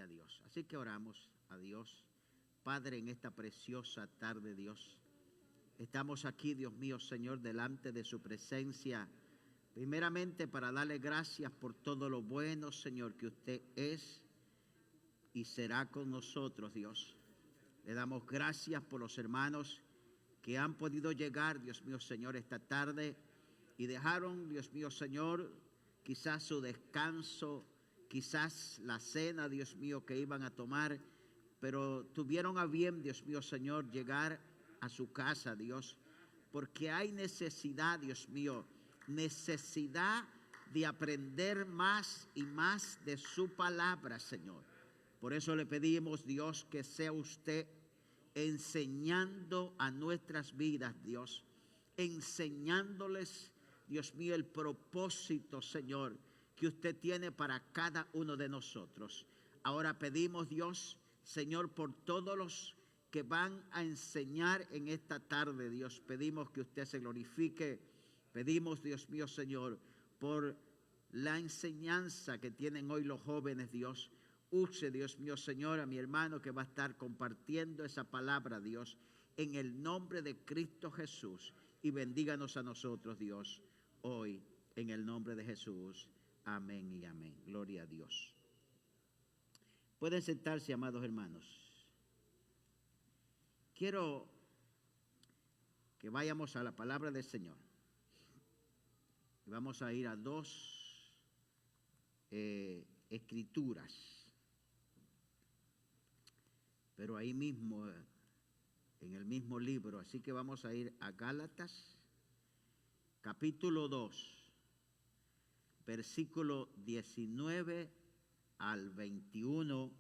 Gloria a Dios. Así que oramos a Dios. Padre, en esta preciosa tarde, Dios, estamos aquí, Dios mío, Señor, delante de su presencia, primeramente para darle gracias por todo lo bueno, Señor, que usted es y será con nosotros, Dios. Le damos gracias por los hermanos que han podido llegar, Dios mío, Señor, esta tarde y dejaron, Dios mío, Señor, quizás su descanso, quizás la cena, Dios mío, que iban a tomar, pero tuvieron a bien, Dios mío, Señor, llegar a su casa, Dios, porque hay necesidad, Dios mío, necesidad de aprender más y más de su palabra, Señor. Por eso le pedimos, Dios, que sea usted enseñando a nuestras vidas, Dios, enseñándoles, Dios mío, el propósito, Señor, que usted tiene para cada uno de nosotros. Ahora pedimos, Dios, Señor, por todos los que van a enseñar en esta tarde, Dios, pedimos que usted se glorifique. Pedimos, Dios mío, Señor, por la enseñanza que tienen hoy los jóvenes, Dios. Use, Dios mío, Señor, a mi hermano que va a estar compartiendo esa palabra, Dios, en el nombre de Cristo Jesús. Y bendíganos a nosotros, Dios, hoy, en el nombre de Jesús. Amén y amén. Gloria a Dios. Pueden sentarse, amados hermanos. Quiero que vayamos a la palabra del Señor. Y vamos a ir a dos escrituras. Pero ahí mismo, en el mismo libro. Así que vamos a ir a Gálatas, capítulo 2. Versículo 19 al 21,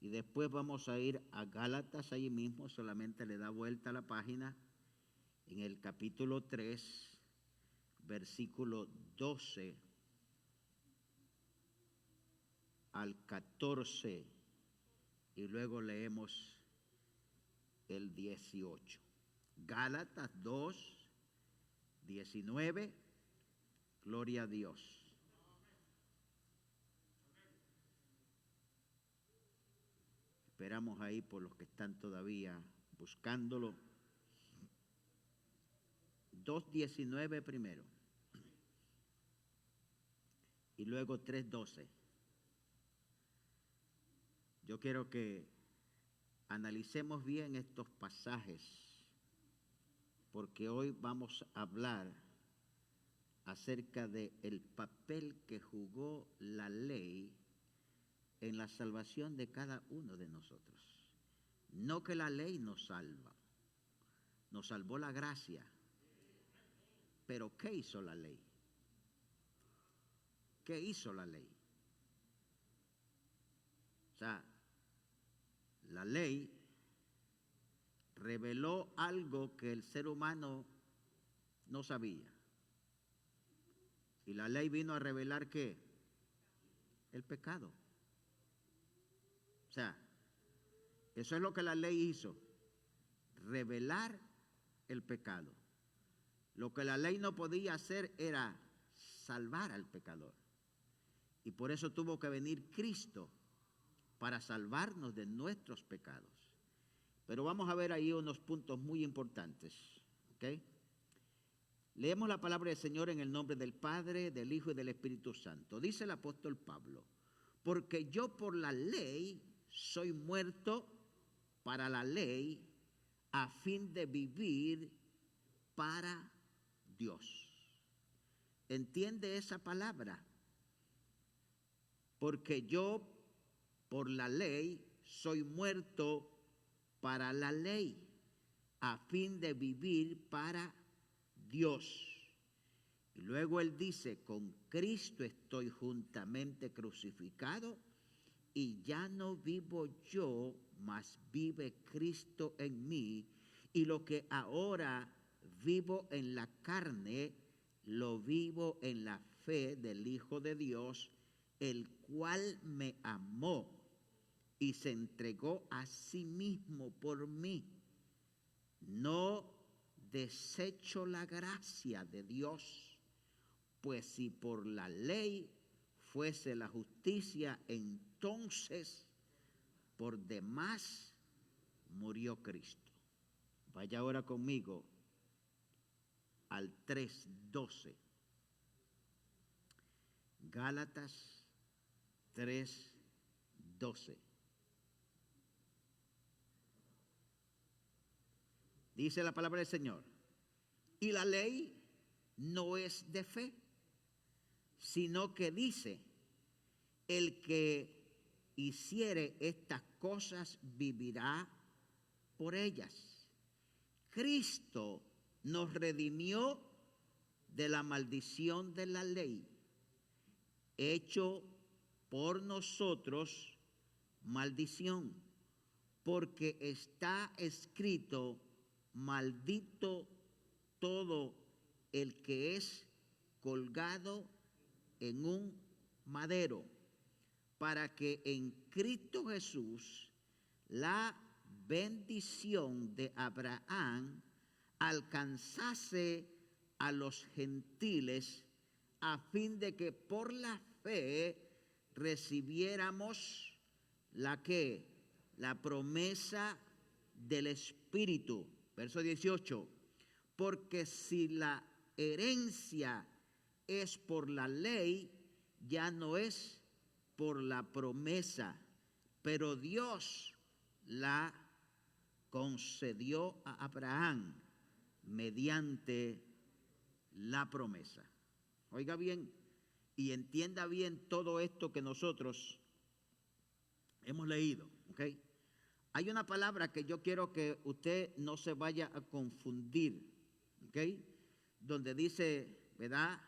y después vamos a ir a Gálatas ahí mismo, solamente le da vuelta a la página, en el capítulo 3, versículo 12 al 14, y luego leemos el 18. Gálatas 2, 19. Gloria a Dios. Esperamos ahí por los que están todavía buscándolo. 2:19 primero. Y luego 3:12. Yo quiero que analicemos bien estos pasajes, porque hoy vamos a hablar acerca del papel que jugó la ley en la salvación de cada uno de nosotros. No que la ley nos salva, nos salvó la gracia. Pero ¿qué hizo la ley? ¿Qué hizo la ley? O sea, la ley reveló algo que el ser humano no sabía. Y la ley vino a revelar ¿qué? El pecado. O sea, eso es lo que la ley hizo, revelar el pecado. Lo que la ley no podía hacer era salvar al pecador. Y por eso tuvo que venir Cristo para salvarnos de nuestros pecados. Pero vamos a ver ahí unos puntos muy importantes, ¿ok? Leemos la palabra del Señor en el nombre del Padre, del Hijo y del Espíritu Santo. Dice el apóstol Pablo: porque yo por la ley soy muerto para la ley, a fin de vivir para Dios. ¿Entiende esa palabra? Porque yo por la ley soy muerto para la ley, a fin de vivir para Dios. Y luego él dice: con Cristo estoy juntamente crucificado, y ya no vivo yo, mas vive Cristo en mí, y lo que ahora vivo en la carne, lo vivo en la fe del Hijo de Dios, el cual me amó y se entregó a sí mismo por mí. No desecho la gracia de Dios, pues si por la ley fuese la justicia, entonces por demás murió Cristo. Vaya ahora conmigo al 3:12. Gálatas 3:12. Dice la palabra del Señor: y la ley no es de fe, sino que dice, el que hiciere estas cosas vivirá por ellas. Cristo nos redimió de la maldición de la ley, hecho por nosotros maldición, porque está escrito: maldito todo el que es colgado en un madero, para que en Cristo Jesús la bendición de Abraham alcanzase a los gentiles, a fin de que por la fe recibiéramos la promesa del Espíritu. Verso 18. Porque si la herencia es por la ley, ya no es por la promesa, pero Dios la concedió a Abraham mediante la promesa. Oiga bien y entienda bien todo esto que nosotros hemos leído, ¿ok? Hay una palabra que yo quiero que usted no se vaya a confundir, ¿ok? Donde dice, ¿verdad?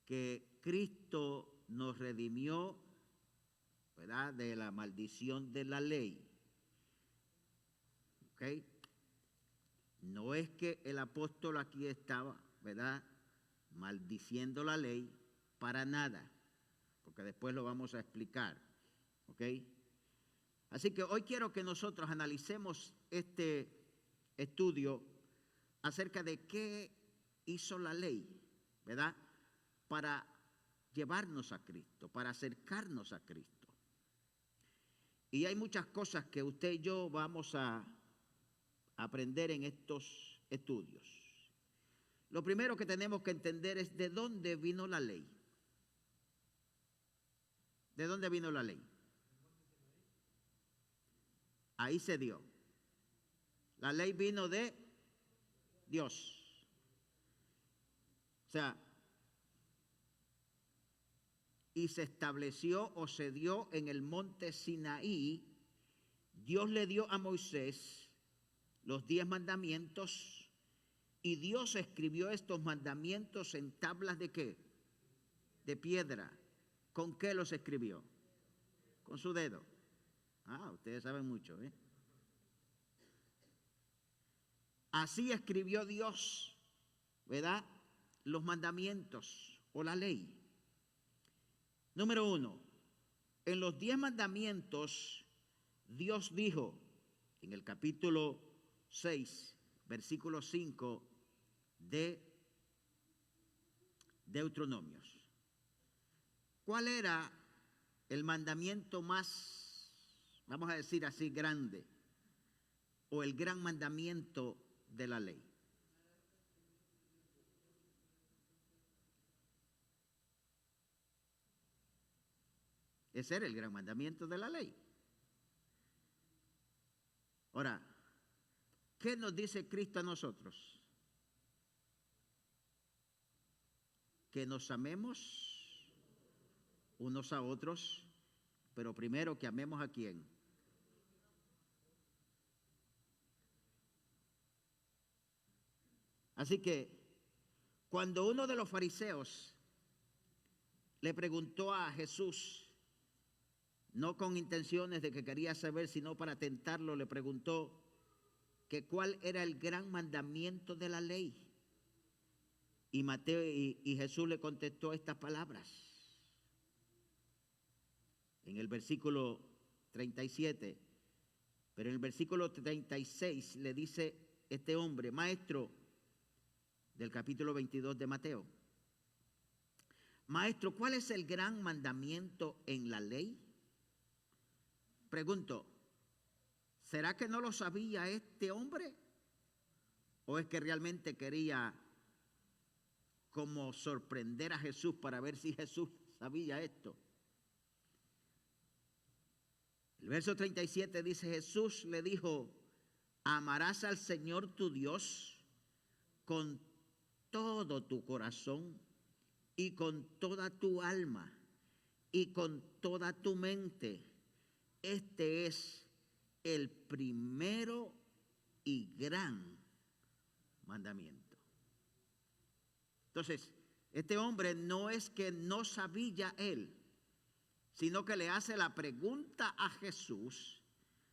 Que Cristo nos redimió, ¿verdad?, de la maldición de la ley. ¿Ok? No es que el apóstol aquí estaba, ¿verdad?, maldiciendo la ley, para nada, porque después lo vamos a explicar. ¿Ok? Así que hoy quiero que nosotros analicemos este estudio acerca de qué hizo la ley, ¿verdad?, para llevarnos a Cristo, para acercarnos a Cristo. Y hay muchas cosas que usted y yo vamos a aprender en estos estudios. Lo primero que tenemos que entender es de dónde vino la ley. ¿De dónde vino la ley? Ahí se dio. La ley vino de Dios. O sea, y se estableció o se dio en el monte Sinaí. Dios le dio a Moisés los 10 mandamientos y Dios escribió estos mandamientos en tablas ¿de qué? De piedra. ¿Con qué los escribió? Con su dedo. Ah, ustedes saben mucho, ¿eh? Así escribió Dios, ¿verdad?, los mandamientos o la ley. Número 1, en los 10 mandamientos, Dios dijo en el capítulo 6, versículo 5 de Deuteronomios. ¿Cuál era el mandamiento más, vamos a decir así, grande, o el gran mandamiento de la ley? Ese era el gran mandamiento de la ley. Ahora, ¿qué nos dice Cristo a nosotros? Que nos amemos unos a otros, pero primero que amemos ¿a quién? Así que cuando uno de los fariseos le preguntó a Jesús, no con intenciones de que quería saber, sino para tentarlo, le preguntó que cuál era el gran mandamiento de la ley. Y Jesús le contestó estas palabras. En el versículo 37, pero en el versículo 36 le dice este hombre, maestro, del capítulo 22 de Mateo, Maestro, ¿cuál es el gran mandamiento en la ley? Pregunto, ¿será que no lo sabía este hombre? ¿O es que realmente quería como sorprender a Jesús para ver si Jesús sabía esto? El verso 37 dice, Jesús le dijo, amarás al Señor tu Dios con todo tu corazón y con toda tu alma y con toda tu mente. Este es el primero y gran mandamiento. Entonces, este hombre no es que no sabía él, sino que le hace la pregunta a Jesús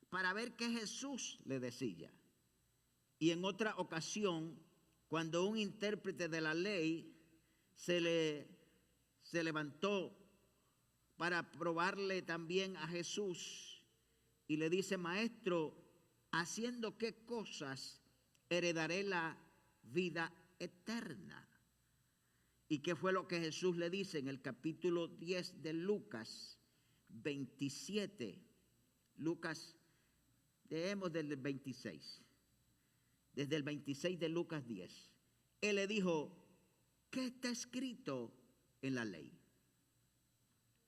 para ver qué Jesús le decía. Y en otra ocasión, cuando un intérprete de la ley se levantó para probarle también a Jesús y le dice, maestro, ¿haciendo qué cosas heredaré la vida eterna? ¿Y qué fue lo que Jesús le dice en el capítulo 10 de Lucas 27? Lucas, leemos desde el 26. Desde el 26 de Lucas 10. Él le dijo, ¿qué está escrito en la ley?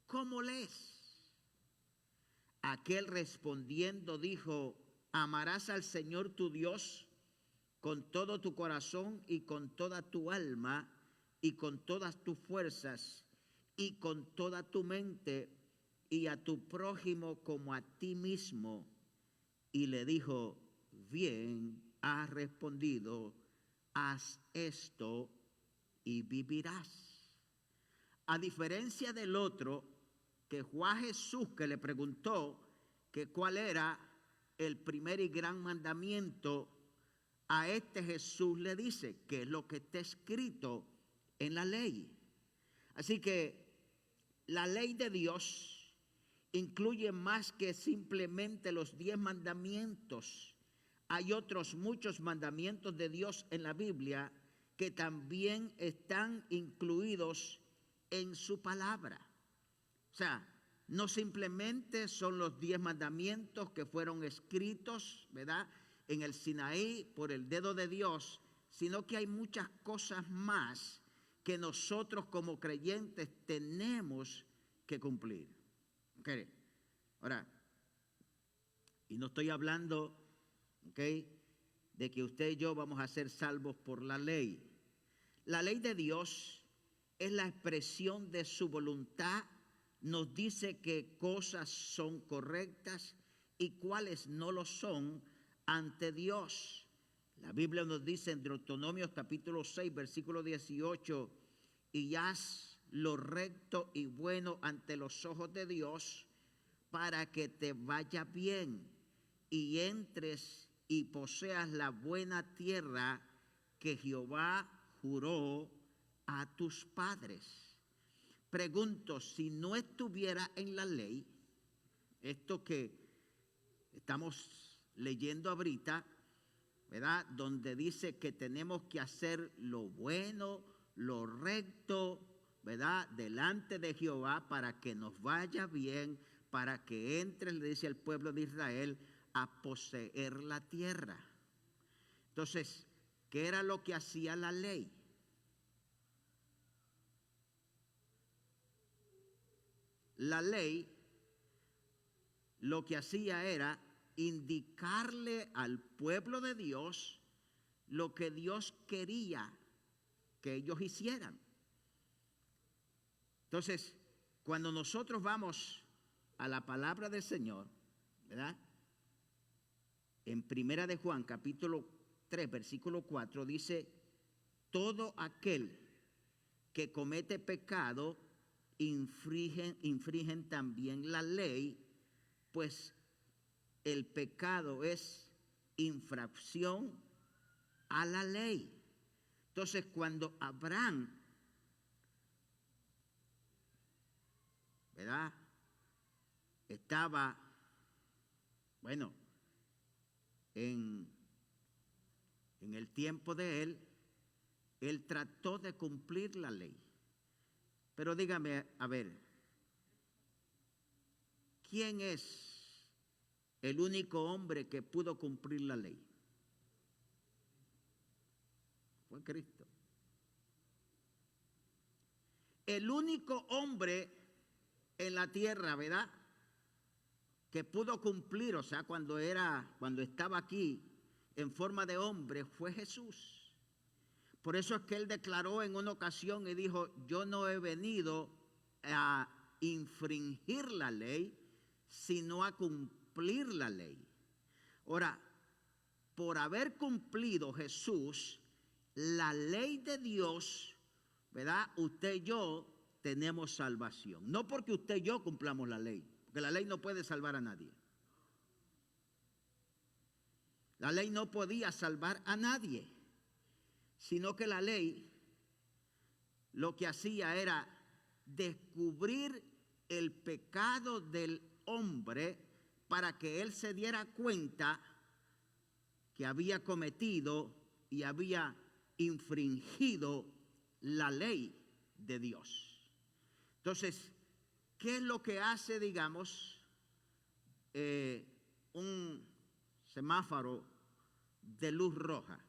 ¿Cómo lees? Aquel respondiendo dijo, amarás al Señor tu Dios con todo tu corazón y con toda tu alma y con todas tus fuerzas y con toda tu mente y a tu prójimo como a ti mismo. Y le dijo, bien has respondido, haz esto y vivirás. A diferencia del otro, que fue a Jesús que le preguntó que cuál era el primer y gran mandamiento, a este Jesús le dice que es lo que está escrito en la ley. Así que la ley de Dios incluye más que simplemente los 10 mandamientos. Hay otros muchos mandamientos de Dios en la Biblia que también están incluidos en su palabra. O sea, no simplemente son los 10 mandamientos que fueron escritos, ¿verdad?, en el Sinaí por el dedo de Dios, sino que hay muchas cosas más que nosotros como creyentes tenemos que cumplir. Okay. Ahora, y no estoy hablando, de que usted y yo vamos a ser salvos por la ley. La ley de Dios es la expresión de su voluntad. Nos dice qué cosas son correctas y cuáles no lo son ante Dios. La Biblia nos dice en Deuteronomio capítulo 6, versículo 18, y haz lo recto y bueno ante los ojos de Dios para que te vaya bien y entres y poseas la buena tierra que Jehová juró a tus padres. Pregunto, si no estuviera en la ley, esto que estamos leyendo ahorita, ¿verdad?, donde dice que tenemos que hacer lo bueno, lo recto, ¿verdad?, delante de Jehová para que nos vaya bien, para que entre, le dice al pueblo de Israel, a poseer la tierra. Entonces, ¿qué era lo que hacía la ley? La ley lo que hacía era indicarle al pueblo de Dios lo que Dios quería que ellos hicieran. Entonces, cuando nosotros vamos a la palabra del Señor, ¿verdad?, en Primera de Juan, capítulo 3, versículo 4, dice, todo aquel que comete pecado infringen también la ley, pues el pecado es infracción a la ley. Entonces, cuando Abraham, ¿verdad?, estaba, bueno, en el tiempo de él trató de cumplir la ley, Pero dígame, a ver, ¿quién es el único hombre que pudo cumplir la ley? Fue Cristo. El único hombre en la tierra, ¿verdad?, que pudo cumplir, o sea, cuando estaba aquí en forma de hombre, fue Jesús. Por eso es que él declaró en una ocasión y dijo: yo no he venido a infringir la ley, sino a cumplir la ley. Ahora, por haber cumplido Jesús la ley de Dios, ¿verdad?, usted y yo tenemos salvación. No porque usted y yo cumplamos la ley, porque la ley no puede salvar a nadie. La ley no podía salvar a nadie, sino que la ley lo que hacía era descubrir el pecado del hombre para que él se diera cuenta que había cometido y había infringido la ley de Dios. Entonces, ¿qué es lo que hace, digamos, un semáforo de luz roja?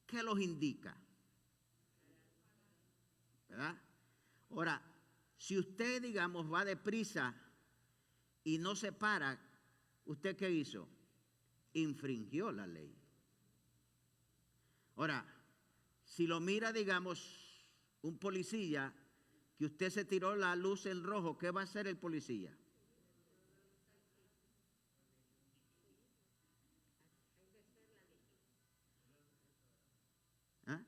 ¿Qué los indica? ¿Verdad? Ahora, si usted, digamos, va deprisa y no se para, ¿usted qué hizo? Infringió la ley. Ahora, si lo mira, digamos, un policía, que usted se tiró la luz en rojo, ¿qué va a hacer el policía? ¿Ah?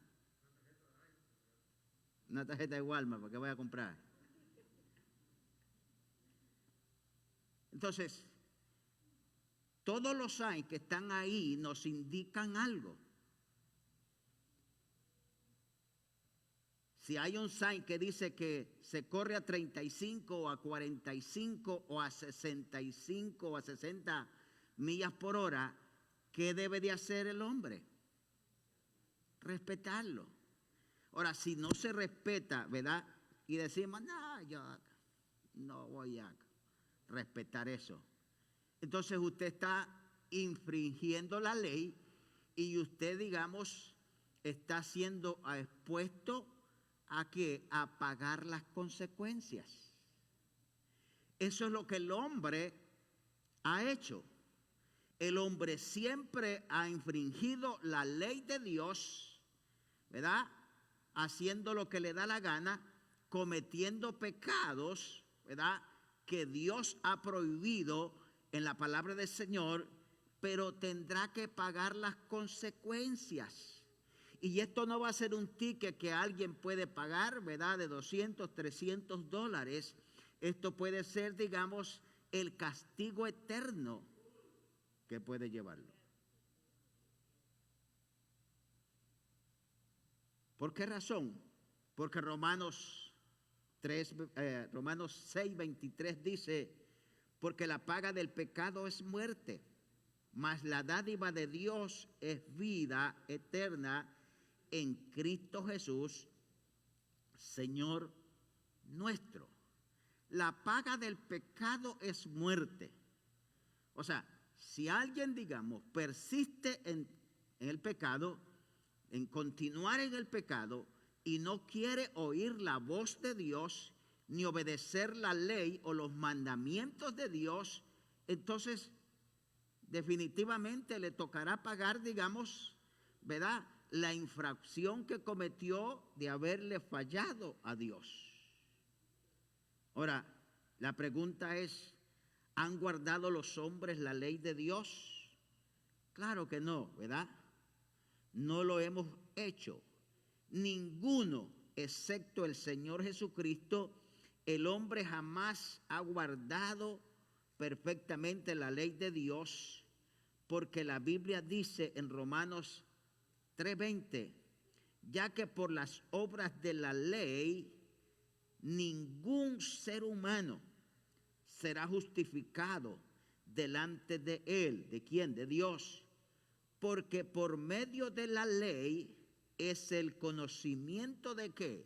Una tarjeta de Walmart, ¿para qué voy a comprar? Entonces, todos los signs que están ahí nos indican algo. Si hay un sign que dice que se corre a 35 o a 45 o a 65 o a 60 millas por hora, ¿qué debe de hacer el hombre? Respetarlo. Ahora, si no se respeta, ¿verdad?, y decimos: no, yo no voy a respetar eso, entonces usted está infringiendo la ley y usted, digamos, está siendo expuesto a que a pagar las consecuencias. Eso es lo que el hombre ha hecho. El hombre siempre ha infringido la ley de Dios, ¿verdad?, haciendo lo que le da la gana, cometiendo pecados, ¿verdad?, que Dios ha prohibido en la palabra del Señor, pero tendrá que pagar las consecuencias. Y esto no va a ser un ticket que alguien puede pagar, ¿verdad?, de 200, 300 dólares. Esto puede ser, digamos, el castigo eterno que puede llevarlo. ¿Por qué razón? Porque Romanos 6:23 dice: porque la paga del pecado es muerte, mas la dádiva de Dios es vida eterna en Cristo Jesús, Señor nuestro. La paga del pecado es muerte. O sea, si alguien, digamos, persiste en el pecado, en continuar en el pecado, y no quiere oír la voz de Dios, ni obedecer la ley o los mandamientos de Dios, entonces definitivamente le tocará pagar, digamos, ¿verdad?, la infracción que cometió de haberle fallado a Dios. Ahora, la pregunta es: ¿han guardado los hombres la ley de Dios? Claro que no, ¿verdad? No lo hemos hecho. Ninguno, excepto el Señor Jesucristo. El hombre jamás ha guardado perfectamente la ley de Dios, porque la Biblia dice en Romanos 3:20, ya que por las obras de la ley ningún ser humano será justificado delante de él. ¿De quién? De Dios. Porque por medio de la ley es el conocimiento de ¿qué?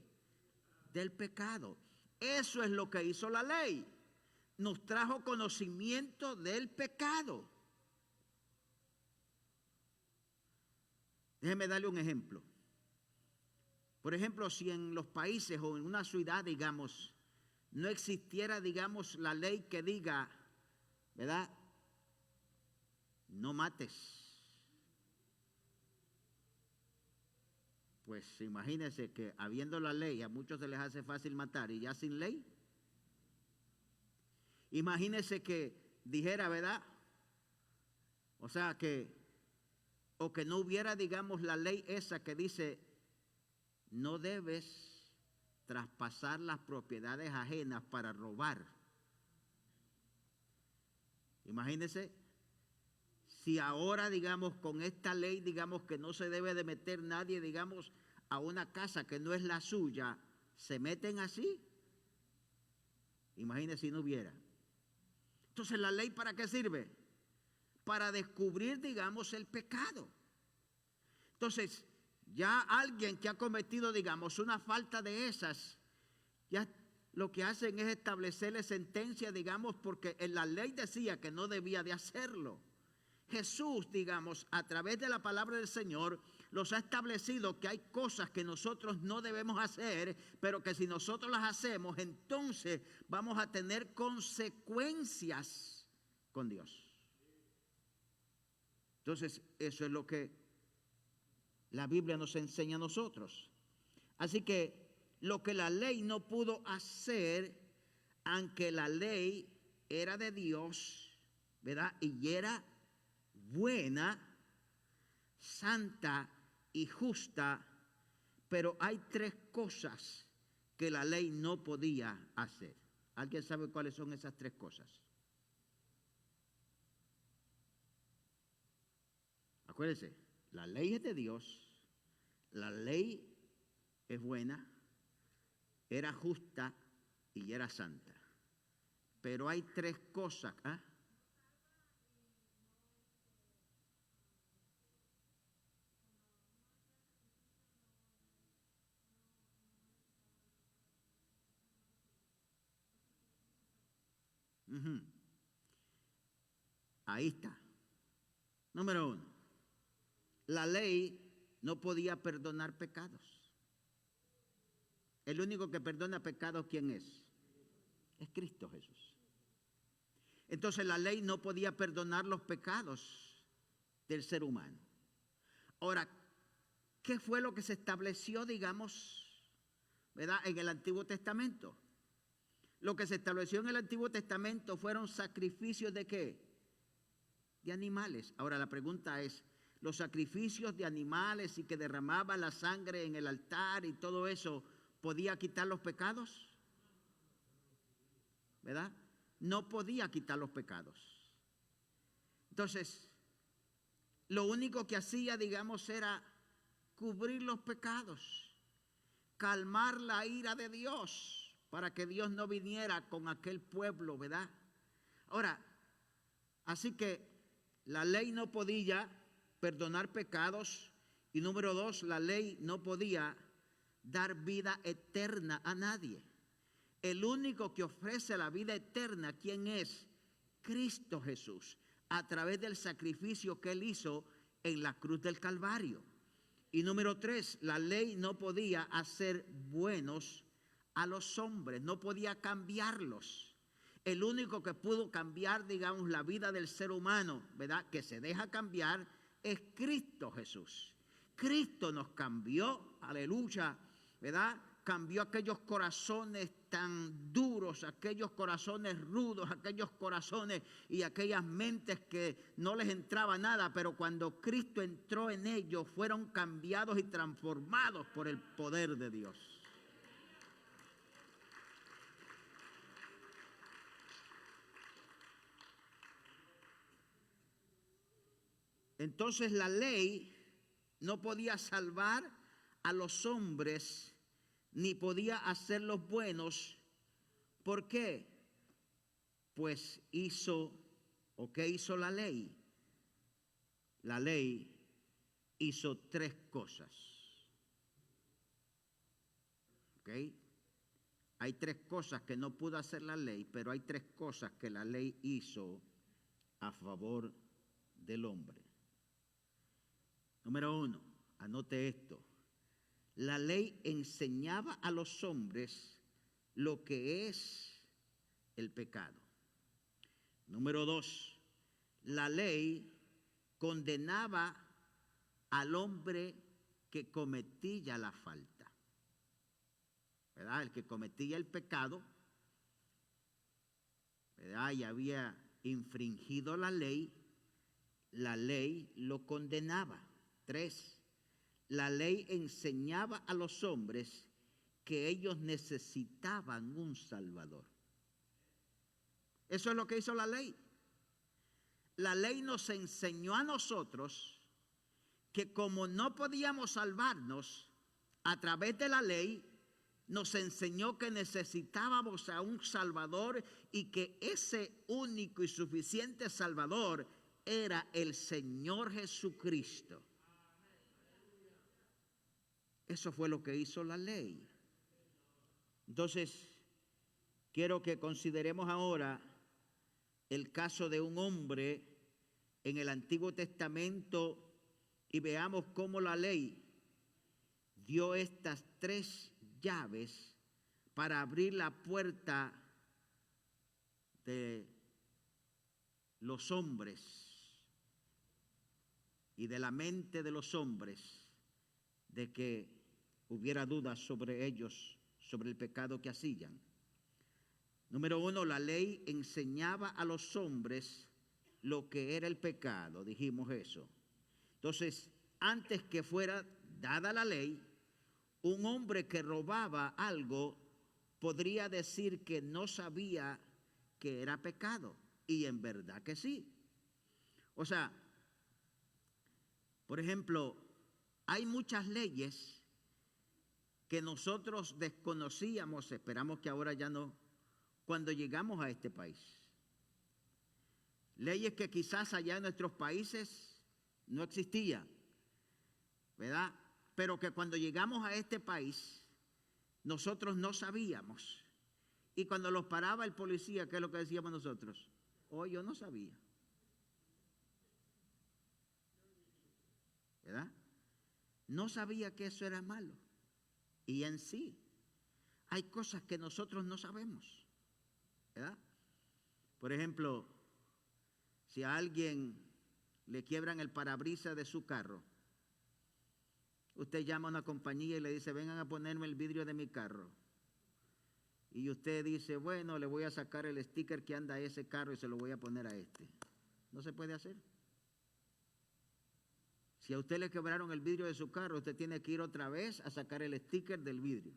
Del pecado. Eso es lo que hizo la ley. Nos trajo conocimiento del pecado. Déjeme darle un ejemplo. Por ejemplo, si en los países o en una ciudad, digamos, no existiera, digamos, la ley que diga, ¿verdad? No mates. Pues imagínense que habiendo la ley, a muchos se les hace fácil matar y ya sin ley. Imagínense que dijera, ¿verdad? O sea, que no hubiera, digamos, la ley esa que dice, no debes traspasar las propiedades ajenas para robar. Imagínense, si ahora, digamos, con esta ley, digamos, que no se debe de meter nadie, digamos, a una casa que no es la suya, se meten así. Imagínense si no hubiera. Entonces, ¿la ley para qué sirve? Para descubrir, digamos, el pecado. Entonces, ya alguien que ha cometido, digamos, una falta de esas, ya lo que hacen es establecerle sentencia, digamos, porque en la ley decía que no debía de hacerlo. Jesús, digamos, a través de la palabra del Señor, los ha establecido que hay cosas que nosotros no debemos hacer, pero que si nosotros las hacemos, entonces vamos a tener consecuencias con Dios. Entonces, eso es lo que la Biblia nos enseña a nosotros. Así que lo que la ley no pudo hacer, aunque la ley era de Dios, ¿verdad? Y era buena, santa y justa, pero hay tres cosas que la ley no podía hacer. ¿Alguien sabe cuáles son esas tres cosas? Acuérdense, la ley es de Dios, la ley es buena, era justa y era santa. Pero hay tres cosas. ¿Ah? Ahí está. Número uno, la ley no podía perdonar pecados. El único que perdona pecados, ¿quién es? Es Cristo Jesús. Entonces la ley no podía perdonar los pecados del ser humano. Ahora, ¿qué fue lo que se estableció, digamos, ¿verdad?, en el Antiguo Testamento? Lo que se estableció en el Antiguo Testamento fueron sacrificios ¿de qué? De animales. Ahora la pregunta es, ¿los sacrificios de animales y que derramaban la sangre en el altar y todo eso podía quitar los pecados? ¿Verdad? No podía quitar los pecados. Entonces, lo único que hacía, digamos, era cubrir los pecados, calmar la ira de Dios, para que Dios no viniera con aquel pueblo, ¿verdad? Ahora, así que la ley no podía perdonar pecados y número dos, la ley no podía dar vida eterna a nadie. El único que ofrece la vida eterna, ¿quién es? Cristo Jesús, a través del sacrificio que Él hizo en la cruz del Calvario. Y número tres, la ley no podía hacer buenos a los hombres, no podía cambiarlos. El único que pudo cambiar, digamos, la vida del ser humano, ¿verdad?, que se deja cambiar, es Cristo Jesús. Cristo nos cambió, aleluya, ¿verdad? Cambió aquellos corazones tan duros, aquellos corazones rudos, aquellos corazones y aquellas mentes que no les entraba nada, pero cuando Cristo entró en ellos, fueron cambiados y transformados por el poder de Dios. Entonces la ley no podía salvar a los hombres ni podía hacerlos buenos. ¿Por qué? Pues hizo, ¿o qué hizo la ley? La ley hizo tres cosas. ¿Ok? Hay tres cosas que no pudo hacer la ley, pero hay tres cosas que la ley hizo a favor del hombre. Número uno, anote esto. La ley enseñaba a los hombres lo que es el pecado. Número dos, la ley condenaba al hombre que cometía la falta. ¿Verdad? El que cometía el pecado, ¿verdad? Y había infringido la ley lo condenaba. Tres, la ley enseñaba a los hombres que ellos necesitaban un Salvador. Eso es lo que hizo la ley. La ley nos enseñó a nosotros que como no podíamos salvarnos a través de la ley, nos enseñó que necesitábamos a un Salvador y que ese único y suficiente Salvador era el Señor Jesucristo. Eso fue lo que hizo la ley. Entonces, quiero que consideremos ahora el caso de un hombre en el Antiguo Testamento y veamos cómo la ley dio estas tres llaves para abrir la puerta de los hombres y de la mente de los hombres de que hubiera dudas sobre ellos, sobre el pecado que hacían. Número uno, la ley enseñaba a los hombres lo que era el pecado, dijimos eso. Entonces, antes que fuera dada la ley, un hombre que robaba algo podría decir que no sabía que era pecado, y en verdad que sí. O sea, por ejemplo, hay muchas leyes que nosotros desconocíamos, esperamos que ahora ya no, cuando llegamos a este país. Leyes que quizás allá en nuestros países no existían, ¿verdad? Pero que cuando llegamos a este país, nosotros no sabíamos. Y cuando los paraba el policía, ¿qué es lo que decíamos nosotros? Oh, yo no sabía. ¿Verdad? No sabía que eso era malo. Y en sí, hay cosas que nosotros no sabemos. ¿Verdad? Por ejemplo, si a alguien le quiebran el parabrisas de su carro, usted llama a una compañía y le dice, vengan a ponerme el vidrio de mi carro. Y usted dice, bueno, le voy a sacar el sticker que anda a ese carro y se lo voy a poner a este. No se puede hacer. Si a usted le quebraron el vidrio de su carro, usted tiene que ir otra vez a sacar el sticker del vidrio.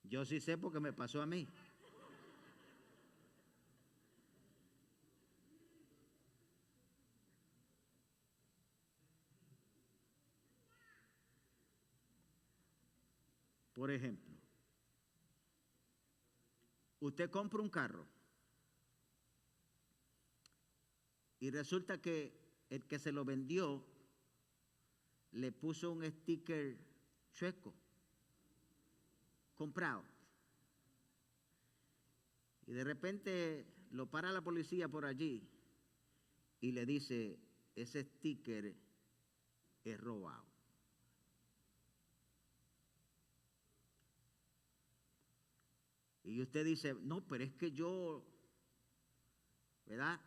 Yo sí sé porque me pasó a mí. Por ejemplo, usted compra un carro y resulta que el que se lo vendió le puso un sticker chueco, comprado. Y de repente lo para la policía por allí y le dice, ese sticker es robado. Y usted dice, no, pero es que yo, ¿verdad?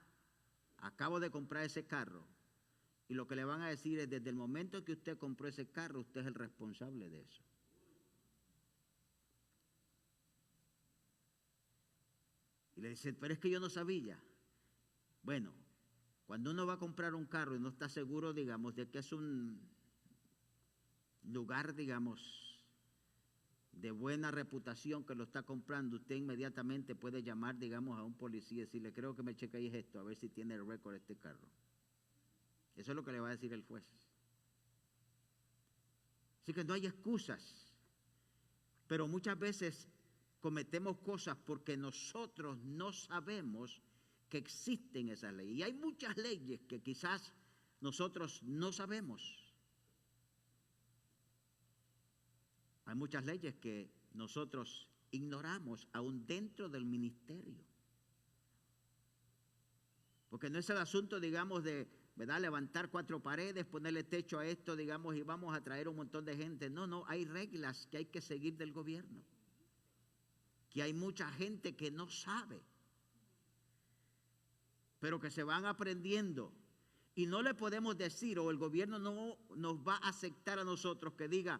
Acabo de comprar ese carro. Y lo que le van a decir es, desde el momento que usted compró ese carro, usted es el responsable de eso. Y le dicen, pero es que yo no sabía. Bueno, cuando uno va a comprar un carro y no está seguro, digamos, de que es un lugar, digamos, de buena reputación que lo está comprando, usted inmediatamente puede llamar, digamos, a un policía y decirle, creo que me chequeéis esto, a ver si tiene el récord este carro. Eso es lo que le va a decir el juez. Así que no hay excusas, pero muchas veces cometemos cosas porque nosotros no sabemos que existen esas leyes. Y hay muchas leyes que quizás nosotros no sabemos. Hay muchas leyes que nosotros ignoramos aún dentro del ministerio. Porque no es el asunto, digamos, de, ¿verdad?, levantar 4 paredes, ponerle techo a esto, digamos, y vamos a traer un montón de gente. No, no, hay reglas que hay que seguir del gobierno. Que hay mucha gente que no sabe, pero que se van aprendiendo. Y no le podemos decir, o el gobierno no nos va a aceptar a nosotros que diga,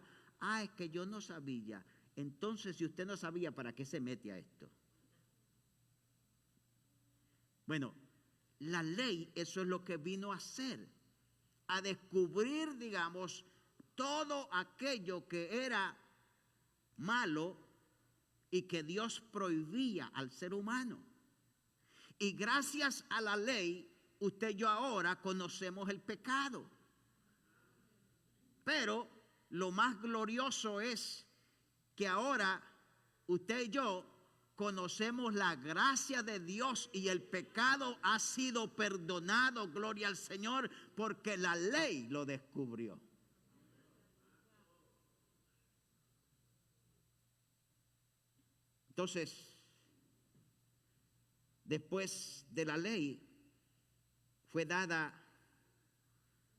es que yo no sabía. Entonces, si usted no sabía, ¿para qué se mete a esto? Bueno, la ley, eso es lo que vino a hacer, a descubrir, digamos, todo aquello que era malo y que Dios prohibía al ser humano. Y gracias a la ley, usted y yo ahora conocemos el pecado. Pero lo más glorioso es que ahora usted y yo conocemos la gracia de Dios y el pecado ha sido perdonado, gloria al Señor, porque la ley lo descubrió. Entonces, después de la ley, fue dada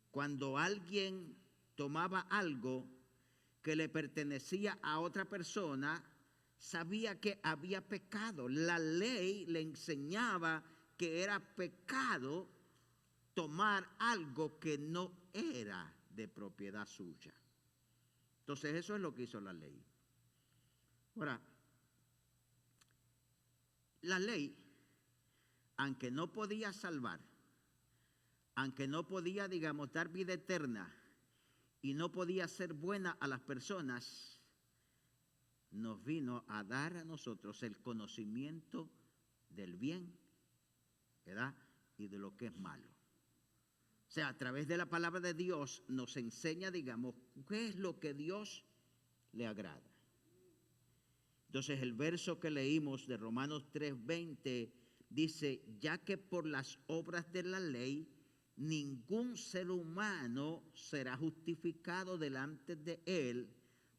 cuando alguien tomaba algo que le pertenecía a otra persona, sabía que había pecado. La ley le enseñaba que era pecado tomar algo que no era de propiedad suya. Entonces eso es lo que hizo la ley. Ahora, la ley, aunque no podía salvar, aunque no podía, digamos, dar vida eterna y no podía ser buena a las personas, nos vino a dar a nosotros el conocimiento del bien, ¿verdad?, y de lo que es malo. O sea, a través de la palabra de Dios nos enseña, digamos, qué es lo que Dios le agrada. Entonces el verso que leímos de Romanos 3:20 dice, ya que por las obras de la ley ningún ser humano será justificado delante de él,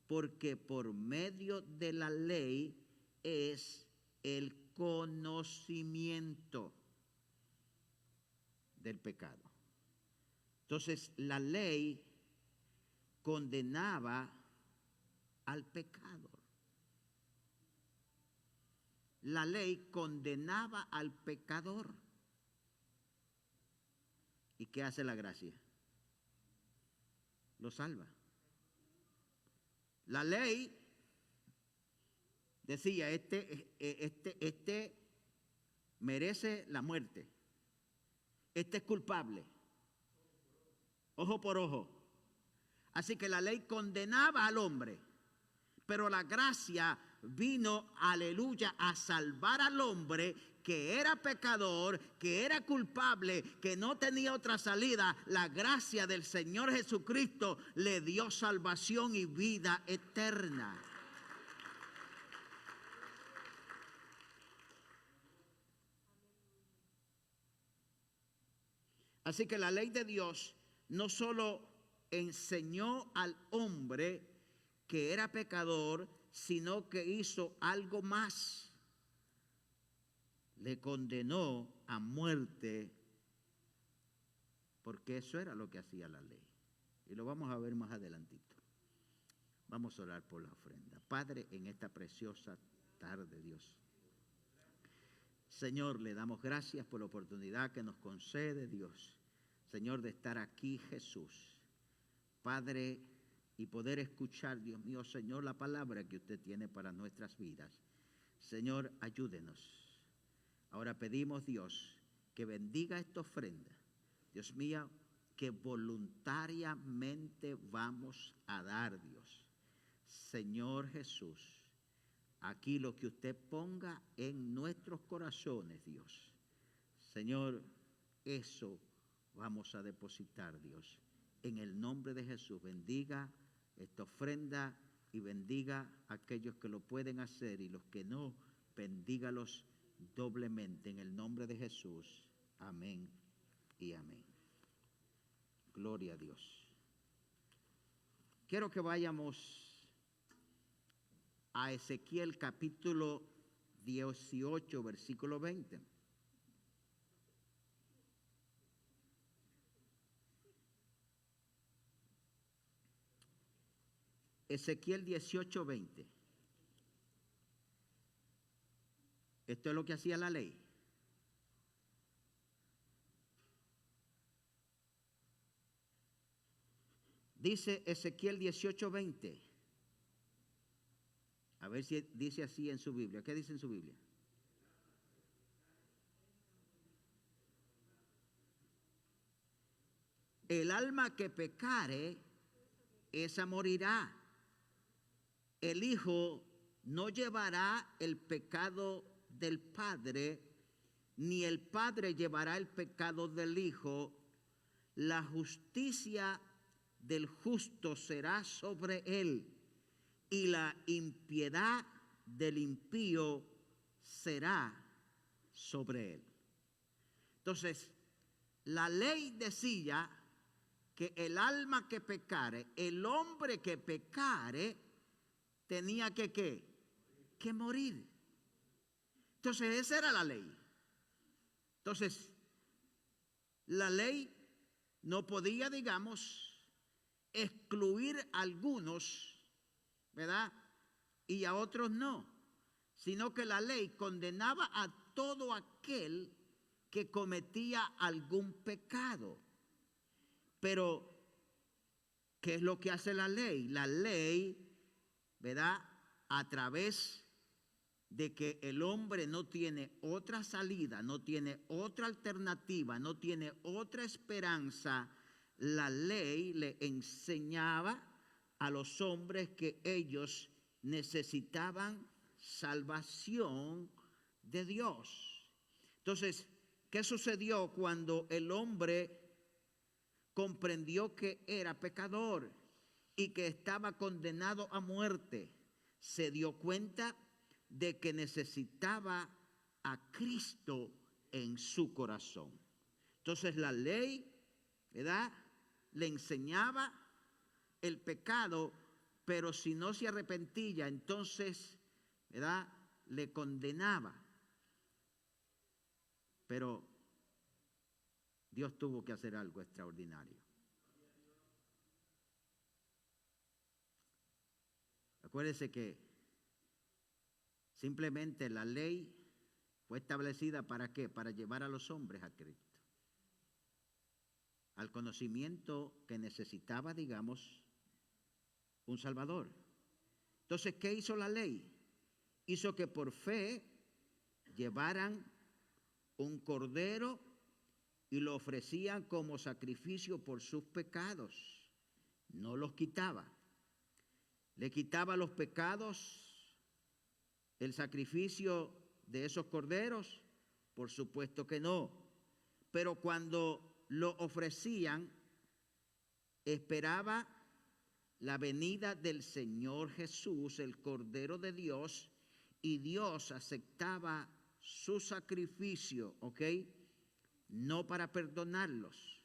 porque por medio de la ley es el conocimiento del pecado. Entonces la ley condenaba al pecador. La ley condenaba al pecador. ¿Y qué hace la gracia? Lo salva. La ley decía, este merece la muerte. Este es culpable. Ojo por ojo. Así que la ley condenaba al hombre, pero la gracia vino, aleluya, a salvar al hombre que era pecador, que era culpable, que no tenía otra salida. La gracia del Señor Jesucristo le dio salvación y vida eterna. Así que la ley de Dios no solo enseñó al hombre que era pecador, sino que hizo algo más. Le condenó a muerte, porque eso era lo que hacía la ley. Y lo vamos a ver más adelantito. Vamos a orar por la ofrenda. Padre, en esta preciosa tarde, Dios, Señor, le damos gracias por la oportunidad que nos concede, Dios, Señor, de estar aquí, Jesús, Padre, y poder escuchar, Dios mío, Señor, la palabra que usted tiene para nuestras vidas. Señor, ayúdenos. Ahora pedimos, Dios, que bendiga esta ofrenda. Dios mío, que voluntariamente vamos a dar, Dios. Señor Jesús, aquí lo que usted ponga en nuestros corazones, Dios. Señor, eso vamos a depositar, Dios. En el nombre de Jesús, bendiga esta ofrenda y bendiga a aquellos que lo pueden hacer y los que no, bendígalos doblemente en el nombre de Jesús. Amén y amén. Gloria a Dios. Quiero que vayamos a Ezequiel capítulo 18, versículo 20. Ezequiel 18, 20. Esto es lo que hacía la ley. Dice Ezequiel 18, 20. A ver si dice así en su Biblia. ¿Qué dice en su Biblia? El alma que pecare, esa morirá. El Hijo no llevará el pecado del Padre, ni el Padre llevará el pecado del Hijo. La justicia del justo será sobre él, y la impiedad del impío será sobre él. Entonces, la ley decía que el alma que pecare, el hombre que pecare, tenía que morir. Entonces, esa era la ley. Entonces, la ley no podía, digamos, excluir a algunos, ¿verdad? Y a otros no, sino que la ley condenaba a todo aquel que cometía algún pecado. Pero, ¿qué es lo que hace la ley? La ley, ¿verdad? A través de que el hombre no tiene otra salida, no tiene otra alternativa, no tiene otra esperanza, la ley le enseñaba a los hombres que ellos necesitaban salvación de Dios. Entonces, ¿qué sucedió cuando el hombre comprendió que era pecador y que estaba condenado a muerte? Se dio cuenta de que necesitaba a Cristo en su corazón. Entonces la ley, ¿verdad?, le enseñaba el pecado, pero si no se arrepentía, entonces, ¿verdad?, le condenaba. Pero Dios tuvo que hacer algo extraordinario. Acuérdese que simplemente la ley fue establecida ¿para qué? Para llevar a los hombres a Cristo, al conocimiento que necesitaba, digamos, un Salvador. Entonces, ¿qué hizo la ley? Hizo que por fe llevaran un cordero y lo ofrecían como sacrificio por sus pecados. No los quitaba. ¿Le quitaba los pecados el sacrificio de esos corderos? Por supuesto que no. Pero cuando lo ofrecían, esperaba la venida del Señor Jesús, el Cordero de Dios, y Dios aceptaba su sacrificio, ¿ok? No para perdonarlos.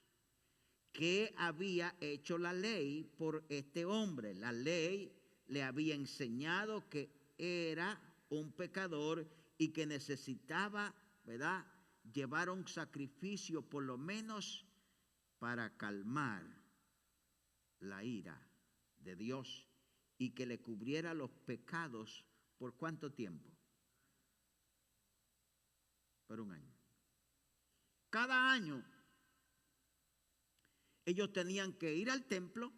¿Qué había hecho la ley por este hombre? La ley le había enseñado que era un pecador y que necesitaba, ¿verdad?, llevar un sacrificio por lo menos para calmar la ira de Dios y que le cubriera los pecados. ¿Por cuánto tiempo? Por un año. Cada año ellos tenían que ir al templo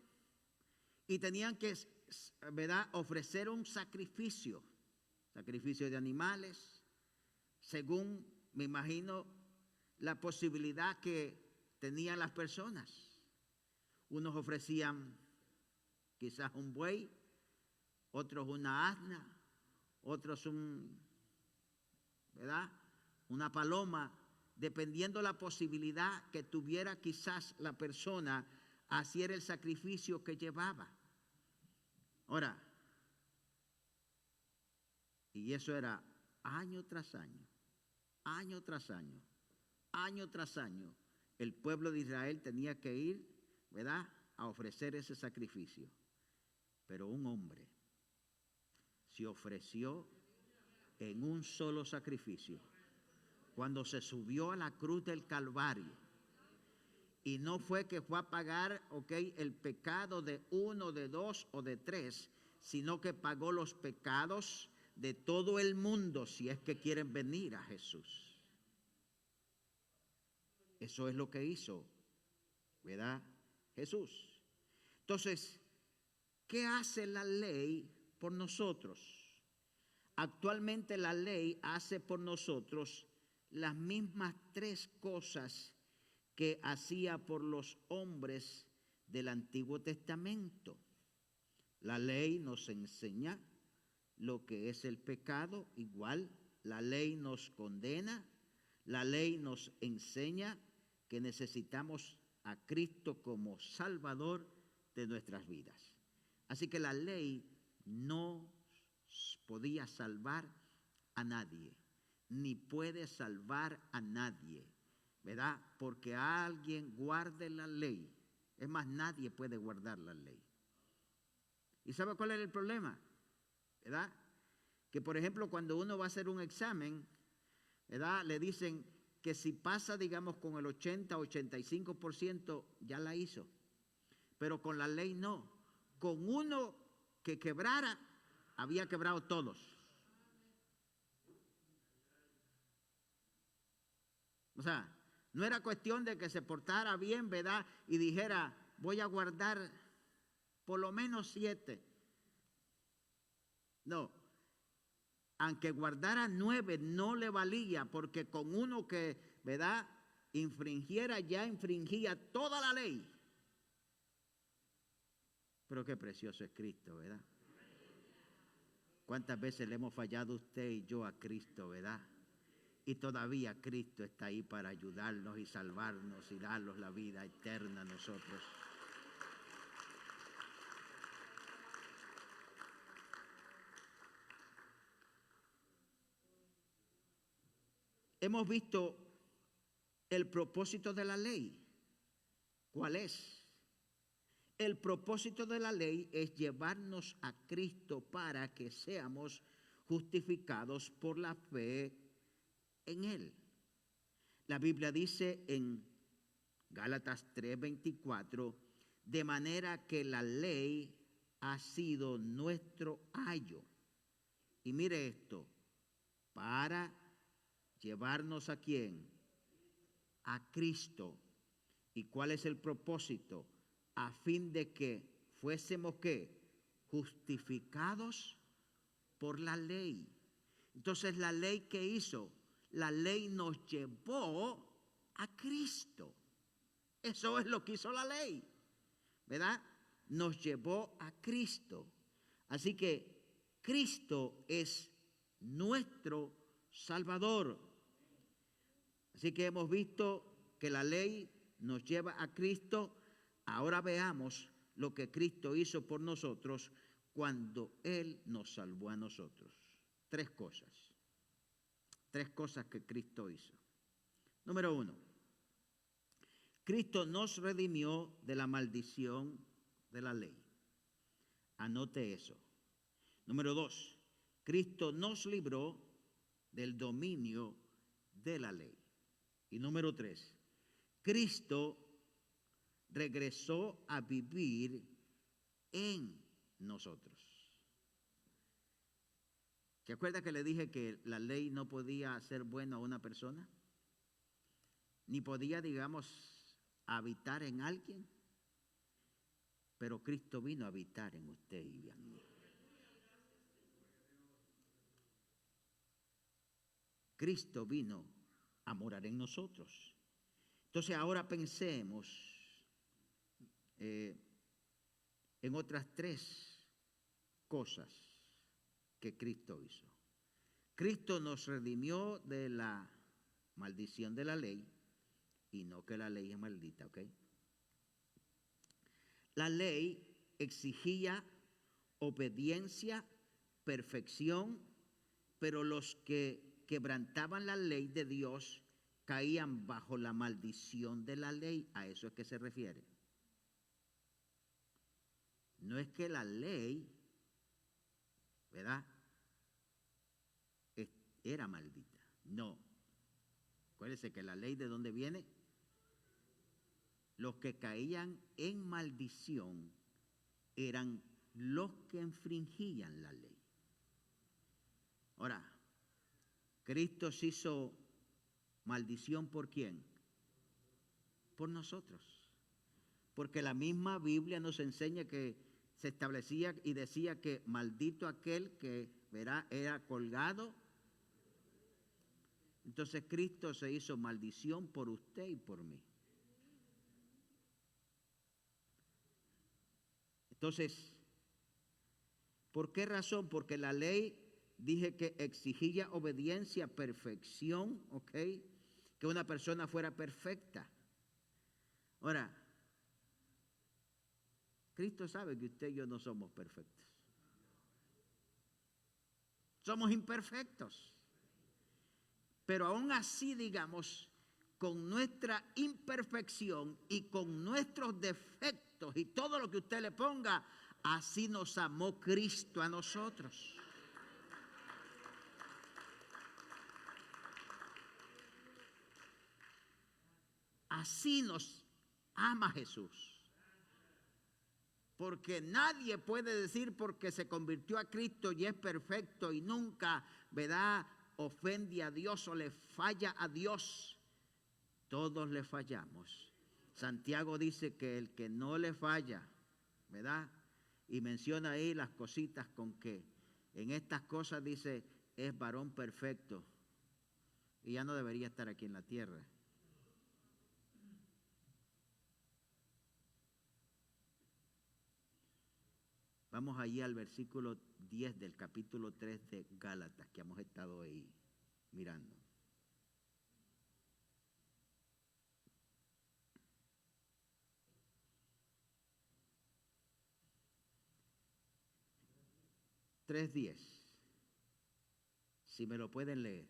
y tenían que, ¿verdad?, ofrecer un sacrificio de animales, según, me imagino, la posibilidad que tenían las personas. Unos ofrecían quizás un buey, otros una asna, otros ¿verdad?, una paloma, dependiendo la posibilidad que tuviera quizás la persona hacer el sacrificio que llevaba. Ahora, y eso era año tras año, año tras año, año tras año. El pueblo de Israel tenía que ir ¿verdad?, a ofrecer ese sacrificio. Pero un hombre se ofreció en un solo sacrificio cuando se subió a la cruz del Calvario. Y no fue que fue a pagar, el pecado de uno, de dos o de tres, sino que pagó los pecados de todo el mundo si es que quieren venir a Jesús. Eso es lo que hizo, ¿verdad?, Jesús. Entonces, ¿qué hace la ley por nosotros? Actualmente la ley hace por nosotros las mismas tres cosas que hacía por los hombres del Antiguo Testamento. La ley nos enseña lo que es el pecado, igual la ley nos condena, la ley nos enseña que necesitamos a Cristo como Salvador de nuestras vidas. Así que la ley no podía salvar a nadie, ni puede salvar a nadie, ¿verdad? Porque alguien guarde la ley. Es más, nadie puede guardar la ley. ¿Y sabe cuál es el problema? ¿Verdad? Que por ejemplo cuando uno va a hacer un examen, ¿verdad?, le dicen que si pasa, digamos, con el 80-85% ya la hizo. Pero con la ley no. Con uno que quebrara, había quebrado todos. O sea, no era cuestión de que se portara bien, ¿verdad?, y dijera, voy a guardar por lo menos 7. No. Aunque guardara 9, no le valía, porque con uno que, ¿verdad?, infringiera, ya infringía toda la ley. Pero qué precioso es Cristo, ¿verdad? ¿Cuántas veces le hemos fallado usted y yo a Cristo, verdad? Y todavía Cristo está ahí para ayudarnos y salvarnos y darnos la vida eterna a nosotros. Hemos visto el propósito de la ley. ¿Cuál es? El propósito de la ley es llevarnos a Cristo para que seamos justificados por la fe en Él. La Biblia dice en Gálatas 3:24, de manera que la ley ha sido nuestro ayo. Y mire esto, para llevarnos ¿a quién? A Cristo. ¿Y cuál es el propósito? A fin de que fuésemos ¿qué? Justificados por la ley. Entonces, ¿la ley qué hizo? La ley nos llevó a Cristo. Eso es lo que hizo la ley, ¿verdad? Nos llevó a Cristo. Así que Cristo es nuestro Salvador. Así que hemos visto que la ley nos lleva a Cristo. Ahora veamos lo que Cristo hizo por nosotros cuando Él nos salvó a nosotros. Tres cosas que Cristo hizo. Número 1, Cristo nos redimió de la maldición de la ley. Anote eso. Número 2, Cristo nos libró del dominio de la ley. Y número 3, Cristo regresó a vivir en nosotros. ¿Se acuerda que le dije que la ley no podía hacer bueno a una persona? Ni podía, digamos, habitar en alguien. Pero Cristo vino a habitar en usted y en mí. Cristo vino a morar en nosotros. Entonces ahora pensemos en otras tres cosas que Cristo hizo. Cristo nos redimió de la maldición de la ley, y no que la ley es maldita, ¿ok? La ley exigía obediencia, perfección, pero los que quebrantaban la ley de Dios caían bajo la maldición de la ley. A eso es que se refiere. No es que la ley, ¿verdad?, era maldita. No. Acuérdense que la ley, ¿de dónde viene? Los que caían en maldición eran los que infringían la ley. Ahora, Cristo se hizo maldición ¿por quién? Por nosotros. Porque la misma Biblia nos enseña que se establecía y decía que maldito aquel que era colgado. Entonces Cristo se hizo maldición por usted y por mí. Entonces, ¿por qué razón? Porque la ley, dije que exigía obediencia, perfección, ¿ok? Que una persona fuera perfecta. Ahora, Cristo sabe que usted y yo no somos perfectos. Somos imperfectos. Pero aún así, digamos, con nuestra imperfección y con nuestros defectos y todo lo que usted le ponga, así nos amó Cristo a nosotros. Así nos ama Jesús. Porque nadie puede decir porque se convirtió a Cristo y es perfecto y nunca, ¿verdad?, ofende a Dios o le falla a Dios. Todos le fallamos. Santiago dice que el que no le falla, ¿verdad?, y menciona ahí las cositas con que en estas cosas dice es varón perfecto y ya no debería estar aquí en la tierra. Vamos allí al versículo 10 del capítulo 3 de Gálatas, que hemos estado ahí mirando. (3:10). Si me lo pueden leer.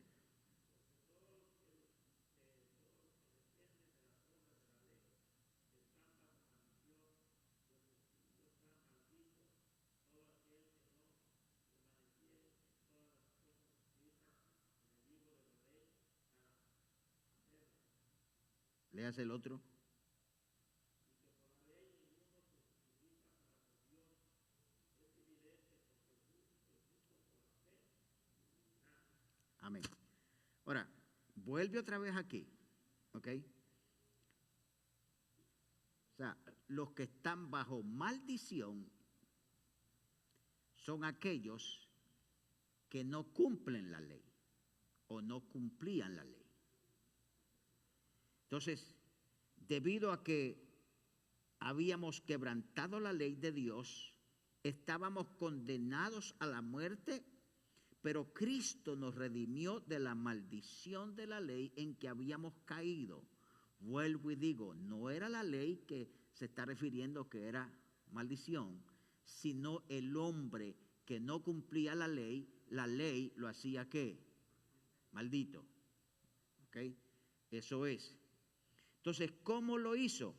Léase el otro. Amén. Ahora, vuelve otra vez aquí, ¿ok? O sea, los que están bajo maldición son aquellos que no cumplen la ley o no cumplían la ley. Entonces, debido a que habíamos quebrantado la ley de Dios, estábamos condenados a la muerte, pero Cristo nos redimió de la maldición de la ley en que habíamos caído. Vuelvo y digo, no era la ley que se está refiriendo que era maldición, sino el hombre que no cumplía la ley lo hacía ¿qué? Maldito. ¿Ok? Eso es. Entonces, ¿cómo lo hizo?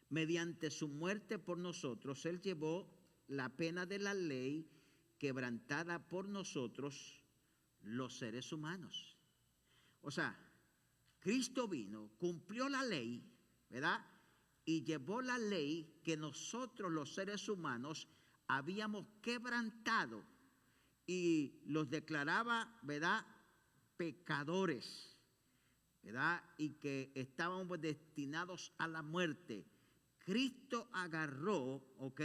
Mediante su muerte por nosotros, Él llevó la pena de la ley quebrantada por nosotros, los seres humanos. O sea, Cristo vino, cumplió la ley, ¿verdad? Y llevó la ley que nosotros, los seres humanos, habíamos quebrantado y los declaraba, ¿verdad?, pecadores, ¿verdad?, y que estábamos destinados a la muerte. Cristo agarró, ¿ok?,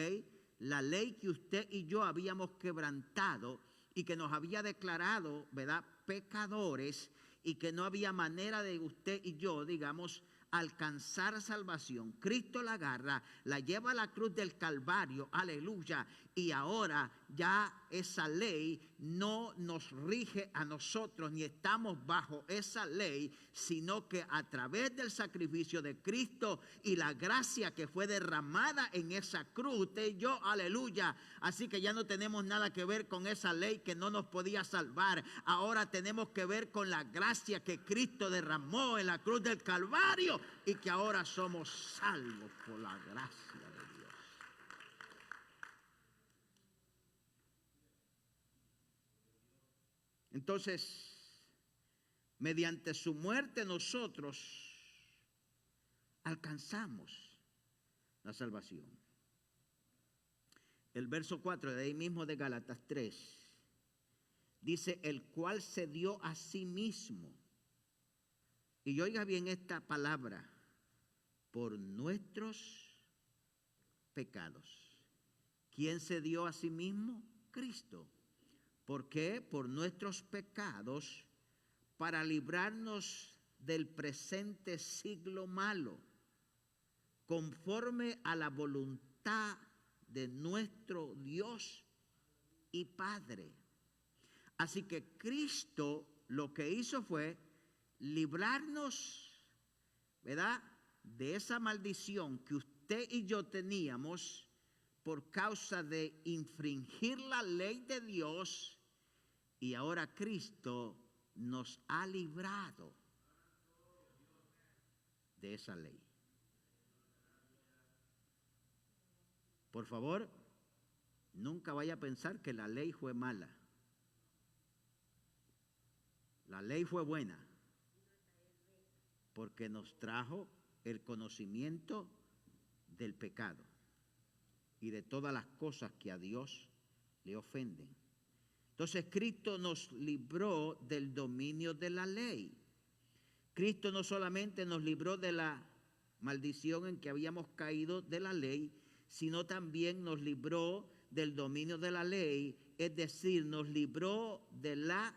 la ley que usted y yo habíamos quebrantado y que nos había declarado, ¿verdad?, pecadores, y que no había manera de usted y yo, digamos, alcanzar salvación. Cristo la agarra, la lleva a la cruz del Calvario, aleluya, y ahora ya esa ley no nos rige a nosotros, ni estamos bajo esa ley, sino que a través del sacrificio de Cristo y la gracia que fue derramada en esa cruz, usted y yo, aleluya, así que ya no tenemos nada que ver con esa ley que no nos podía salvar. Ahora tenemos que ver con la gracia que Cristo derramó en la cruz del Calvario y que ahora somos salvos por la gracia de Dios. Entonces, mediante su muerte nosotros alcanzamos la salvación. El verso 4 de ahí mismo de Gálatas 3 dice, el cual se dio a sí mismo. Y oiga bien esta palabra, por nuestros pecados. ¿Quién se dio a sí mismo? Cristo. ¿Por qué? Por nuestros pecados, para librarnos del presente siglo malo, conforme a la voluntad de nuestro Dios y Padre. Así que Cristo lo que hizo fue librarnos, ¿verdad?, de esa maldición que usted y yo teníamos por causa de infringir la ley de Dios, y ahora Cristo nos ha librado de esa ley. Por favor, nunca vaya a pensar que la ley fue mala. La ley fue buena porque nos trajo el conocimiento del pecado y de todas las cosas que a Dios le ofenden. Entonces Cristo nos libró del dominio de la ley. Cristo no solamente nos libró de la maldición en que habíamos caído de la ley, sino también nos libró del dominio de la ley, es decir, nos libró de la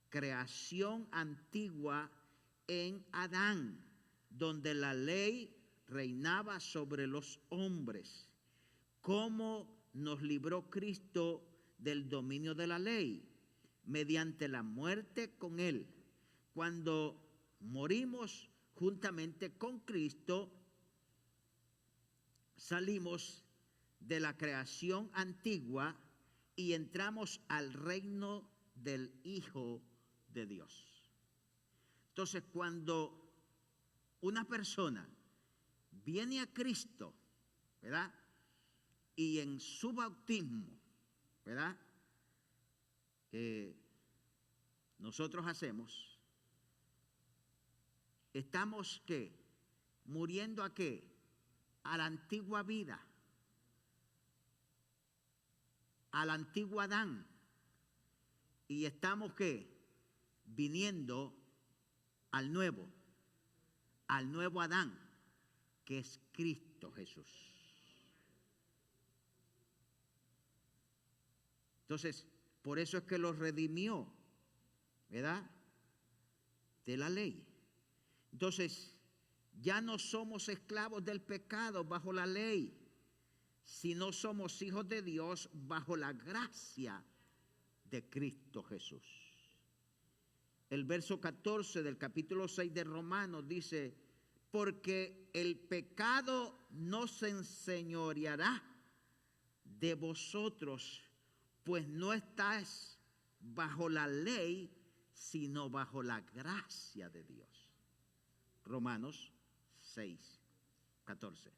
creación antigua en Adán, donde la ley reinaba sobre los hombres. ¿Cómo nos libró Cristo del dominio de la ley? Mediante la muerte con Él. Cuando morimos juntamente con Cristo, salimos de la creación antigua y entramos al reino del Hijo de Dios. Entonces, cuando una persona viene a Cristo, ¿verdad?, y en su bautismo, ¿verdad?, que nosotros hacemos, estamos ¿qué? Muriendo ¿a qué? A la antigua vida, al antiguo Adán, y estamos ¿qué? Viniendo al nuevo Adán, que es Cristo Jesús. Entonces, por eso es que los redimió, ¿verdad?, de la ley. Entonces, ya no somos esclavos del pecado bajo la ley, sino somos hijos de Dios bajo la gracia de Cristo Jesús. El verso 14 del capítulo 6 de Romanos dice, porque el pecado no se enseñoreará de vosotros, pues no estáis bajo la ley, sino bajo la gracia de Dios. Romanos 6, 14.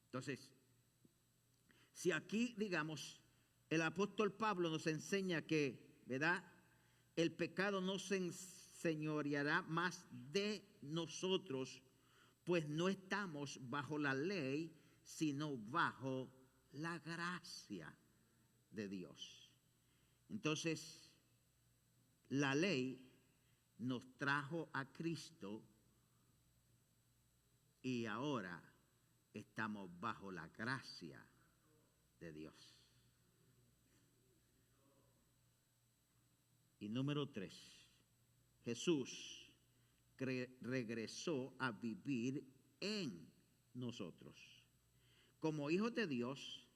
Entonces, si aquí, digamos, el apóstol Pablo nos enseña que, ¿verdad?, el pecado no se enseñoreará más de nosotros, pues no estamos bajo la ley, sino bajo la gracia de Dios. Entonces, la ley nos trajo a Cristo y ahora estamos bajo la gracia de Dios. Y número 3, Jesús regresó a vivir en nosotros. Como hijos de Dios,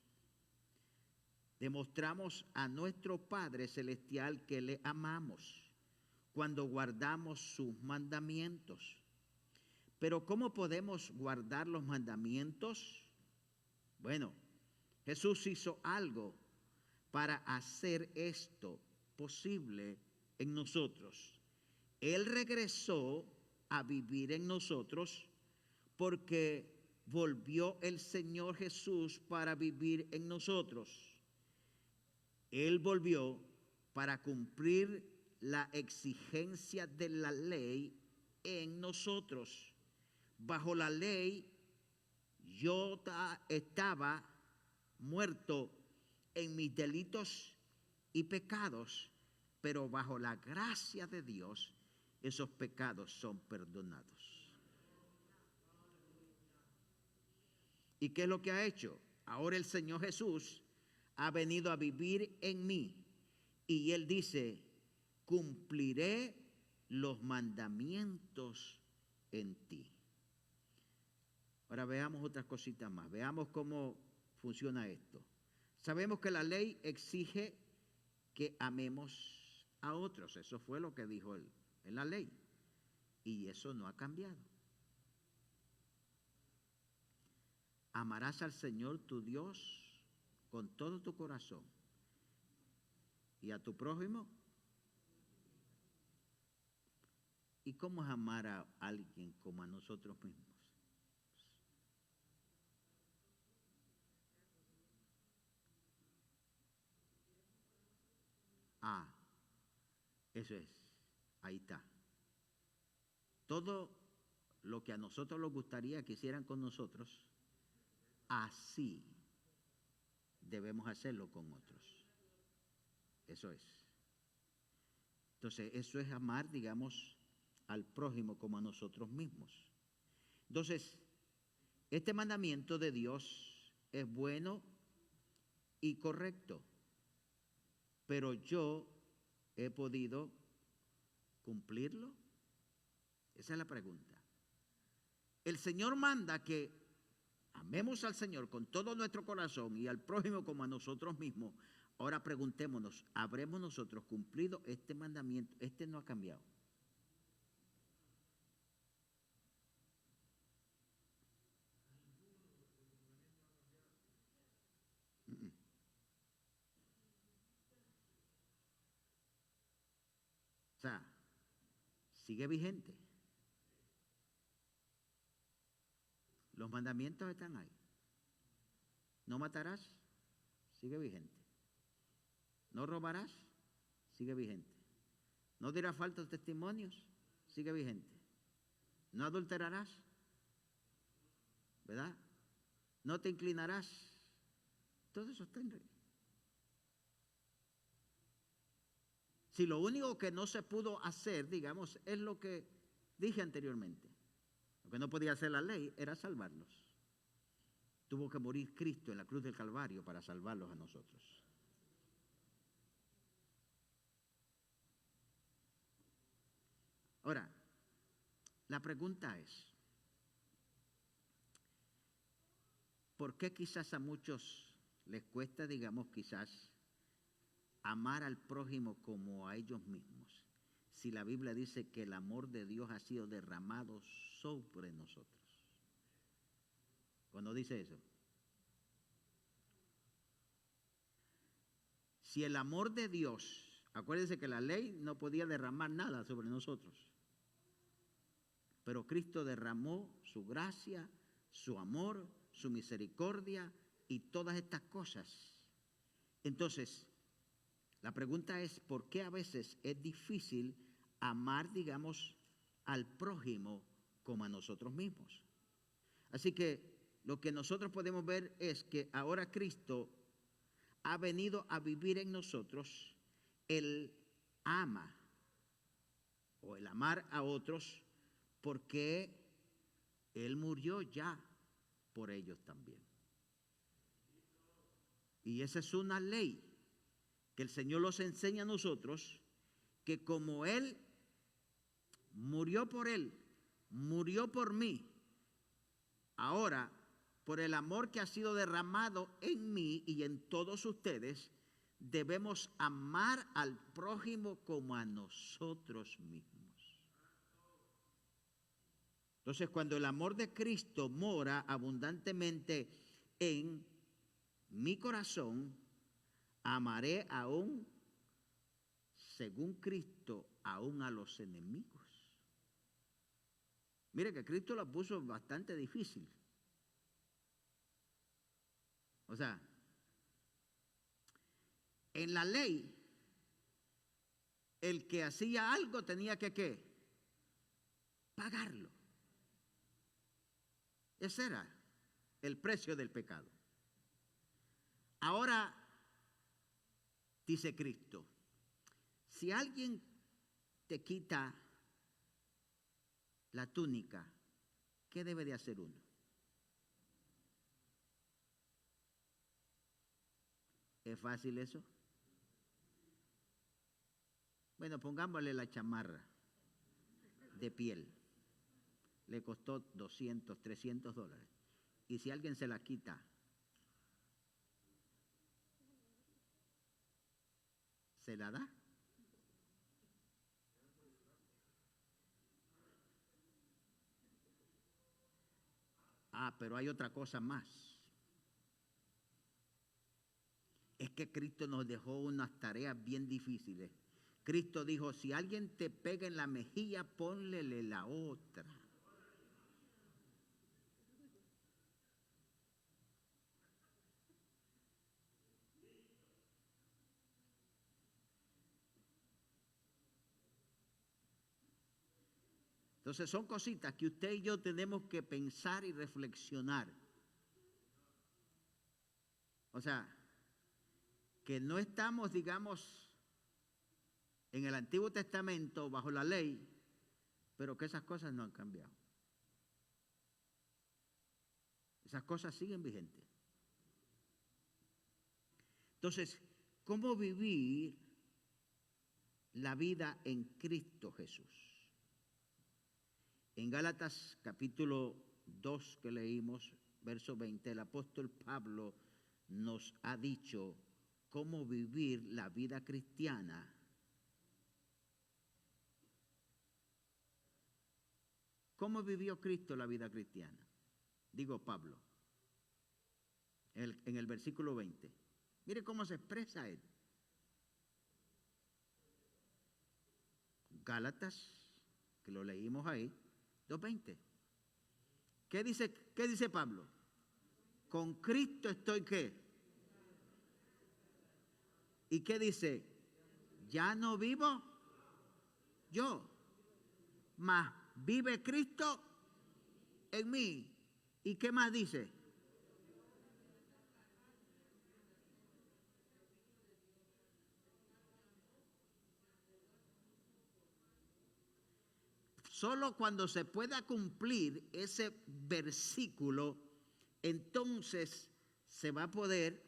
demostramos a nuestro Padre Celestial que le amamos cuando guardamos sus mandamientos. Pero ¿cómo podemos guardar los mandamientos? Bueno, Jesús hizo algo para hacer esto posible en nosotros. Él regresó a vivir en nosotros porque volvió el Señor Jesús para vivir en nosotros. Él volvió para cumplir la exigencia de la ley en nosotros. Bajo la ley yo estaba muerto en mis delitos y pecados, pero bajo la gracia de Dios esos pecados son perdonados. ¿Y qué es lo que ha hecho? Ahora el Señor Jesús ha venido a vivir en mí y Él dice, cumpliré los mandamientos en ti. Ahora veamos otras cositas más, veamos cómo funciona esto. Sabemos que la ley exige que amemos a otros, eso fue lo que dijo él en la ley, y eso no ha cambiado. Amarás al Señor tu Dios con todo tu corazón y a tu prójimo. ¿Y cómo es amar a alguien como a nosotros mismos? Ah, eso es, ahí está. Todo lo que a nosotros nos gustaría que hicieran con nosotros, así debemos hacerlo con otros. Eso es. Entonces, eso es amar, digamos, al prójimo como a nosotros mismos. Entonces, este mandamiento de Dios es bueno y correcto, pero yo he podido cumplirlo. Esa es la pregunta. El Señor manda que amemos al Señor con todo nuestro corazón y al prójimo como a nosotros mismos. Ahora preguntémonos, ¿habremos nosotros cumplido este mandamiento? Este no ha cambiado. O sea, sigue vigente. Los mandamientos están ahí. No matarás, sigue vigente. No robarás, sigue vigente. No dirás falsos testimonios, sigue vigente. No adulterarás, ¿verdad? No te inclinarás. Todo eso está en regla. Si lo único que no se pudo hacer, digamos, es lo que dije anteriormente. Lo que no podía hacer la ley era salvarlos. Tuvo que morir Cristo en la cruz del Calvario para salvarlos a nosotros. Ahora, la pregunta es, ¿por qué quizás a muchos les cuesta, digamos, quizás amar al prójimo como a ellos mismos? Si la Biblia dice que el amor de Dios ha sido derramado sobre nosotros. Cuando dice eso. Si el amor de Dios, acuérdense que la ley no podía derramar nada sobre nosotros. Pero Cristo derramó su gracia, su amor, su misericordia y todas estas cosas. Entonces, la pregunta es, ¿por qué a veces es difícil amar, digamos, al prójimo como a nosotros mismos? Así que lo que nosotros podemos ver es que ahora Cristo ha venido a vivir en nosotros. Él ama o el amar a otros porque Él murió ya por ellos también. Y esa es una ley que el Señor nos enseña a nosotros, que como Él murió por Él, murió por mí, ahora por el amor que ha sido derramado en mí y en todos ustedes, debemos amar al prójimo como a nosotros mismos. Entonces, cuando el amor de Cristo mora abundantemente en mi corazón, amaré aún, según Cristo, aún a los enemigos. Mire que Cristo lo puso bastante difícil. O sea, en la ley, el que hacía algo tenía que ¿qué? Pagarlo. Ese era el precio del pecado. Ahora, dice Cristo, si alguien te quita la túnica, ¿qué debe de hacer uno? ¿Es fácil eso? Bueno, pongámosle la chamarra de piel. Le costó 200, 300 dólares. Y si alguien se la quita, ¿se la da? Ah, pero hay otra cosa más. Es que Cristo nos dejó unas tareas bien difíciles. Cristo dijo, si alguien te pega en la mejilla, pónlele la otra. Entonces son cositas que usted y yo tenemos que pensar y reflexionar. O sea, que no estamos, digamos, en el Antiguo Testamento bajo la ley, pero que esas cosas no han cambiado. Esas cosas siguen vigentes. Entonces, ¿cómo vivir la vida en Cristo Jesús? En Gálatas capítulo 2 que leímos, verso 20, el apóstol Pablo nos ha dicho cómo vivir la vida cristiana. ¿Cómo vivió Cristo la vida cristiana? Digo Pablo, en el versículo 20. Mire cómo se expresa él. Gálatas, que lo leímos ahí, 2:20. ¿Qué dice Pablo? Con Cristo estoy ¿qué? ¿Y qué dice? Ya no vivo yo, mas vive Cristo en mí. ¿Y qué más dice? Solo cuando se pueda cumplir ese versículo, entonces se va a poder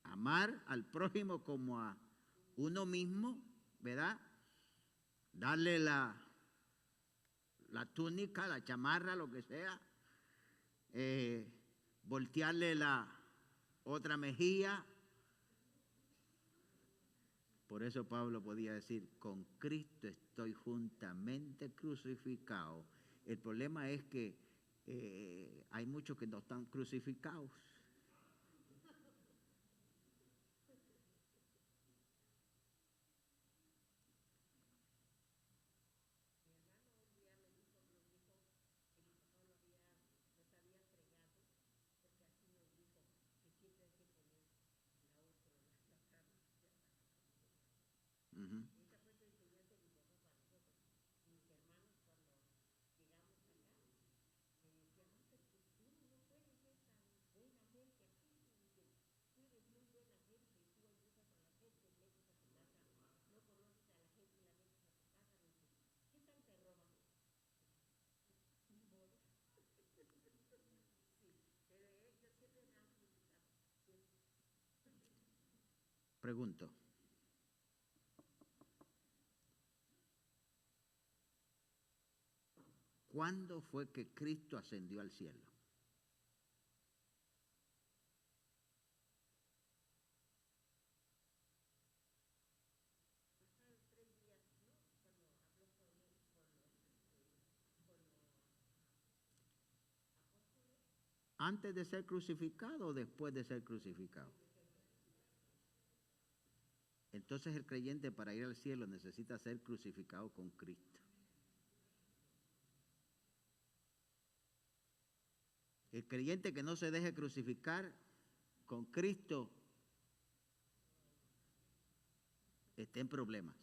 amar al prójimo como a uno mismo, ¿verdad? Darle la túnica, la chamarra, lo que sea, voltearle la otra mejilla. Por eso Pablo podía decir, con Cristo estoy juntamente crucificado. El problema es que hay muchos que no están crucificados. Uh-huh. Pregunto, ¿cuándo fue que Cristo ascendió al cielo? ¿Antes de ser crucificado o después de ser crucificado? Entonces el creyente para ir al cielo necesita ser crucificado con Cristo. El creyente que no se deje crucificar con Cristo está en problemas.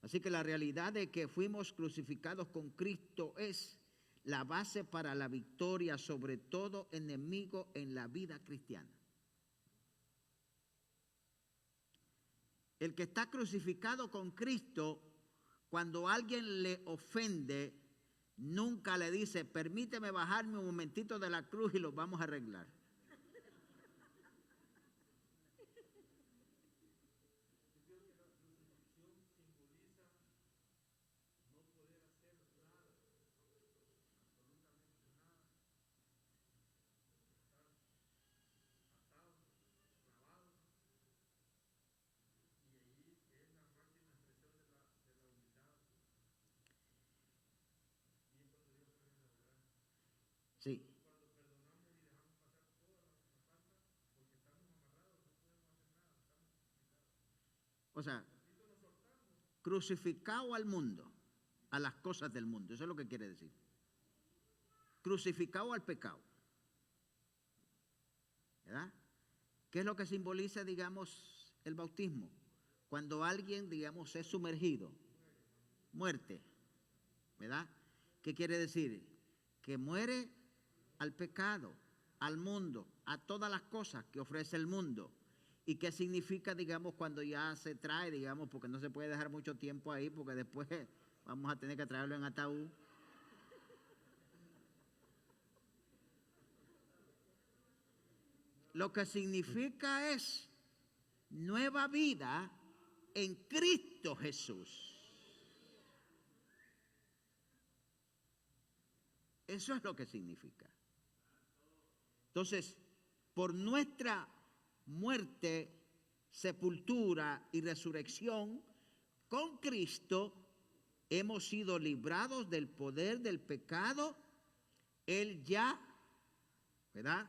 Así que la realidad de que fuimos crucificados con Cristo es la base para la victoria sobre todo enemigo en la vida cristiana. El que está crucificado con Cristo, cuando alguien le ofende, nunca le dice, permíteme bajarme un momentito de la cruz y lo vamos a arreglar. Sí. O sea, crucificado al mundo, a las cosas del mundo. Eso es lo que quiere decir. Crucificado al pecado. ¿Verdad? ¿Qué es lo que simboliza, digamos, el bautismo? Cuando alguien, digamos, es sumergido. Muerte. ¿Verdad? ¿Qué quiere decir? Que muere al pecado, al mundo, a todas las cosas que ofrece el mundo. ¿Y qué significa, digamos, cuando ya se trae, digamos, porque no se puede dejar mucho tiempo ahí, porque después vamos a tener que traerlo en ataúd? Lo que significa es nueva vida en Cristo Jesús. Eso es lo que significa. Entonces, por nuestra muerte, sepultura y resurrección con Cristo, hemos sido librados del poder del pecado, el ya, ¿verdad?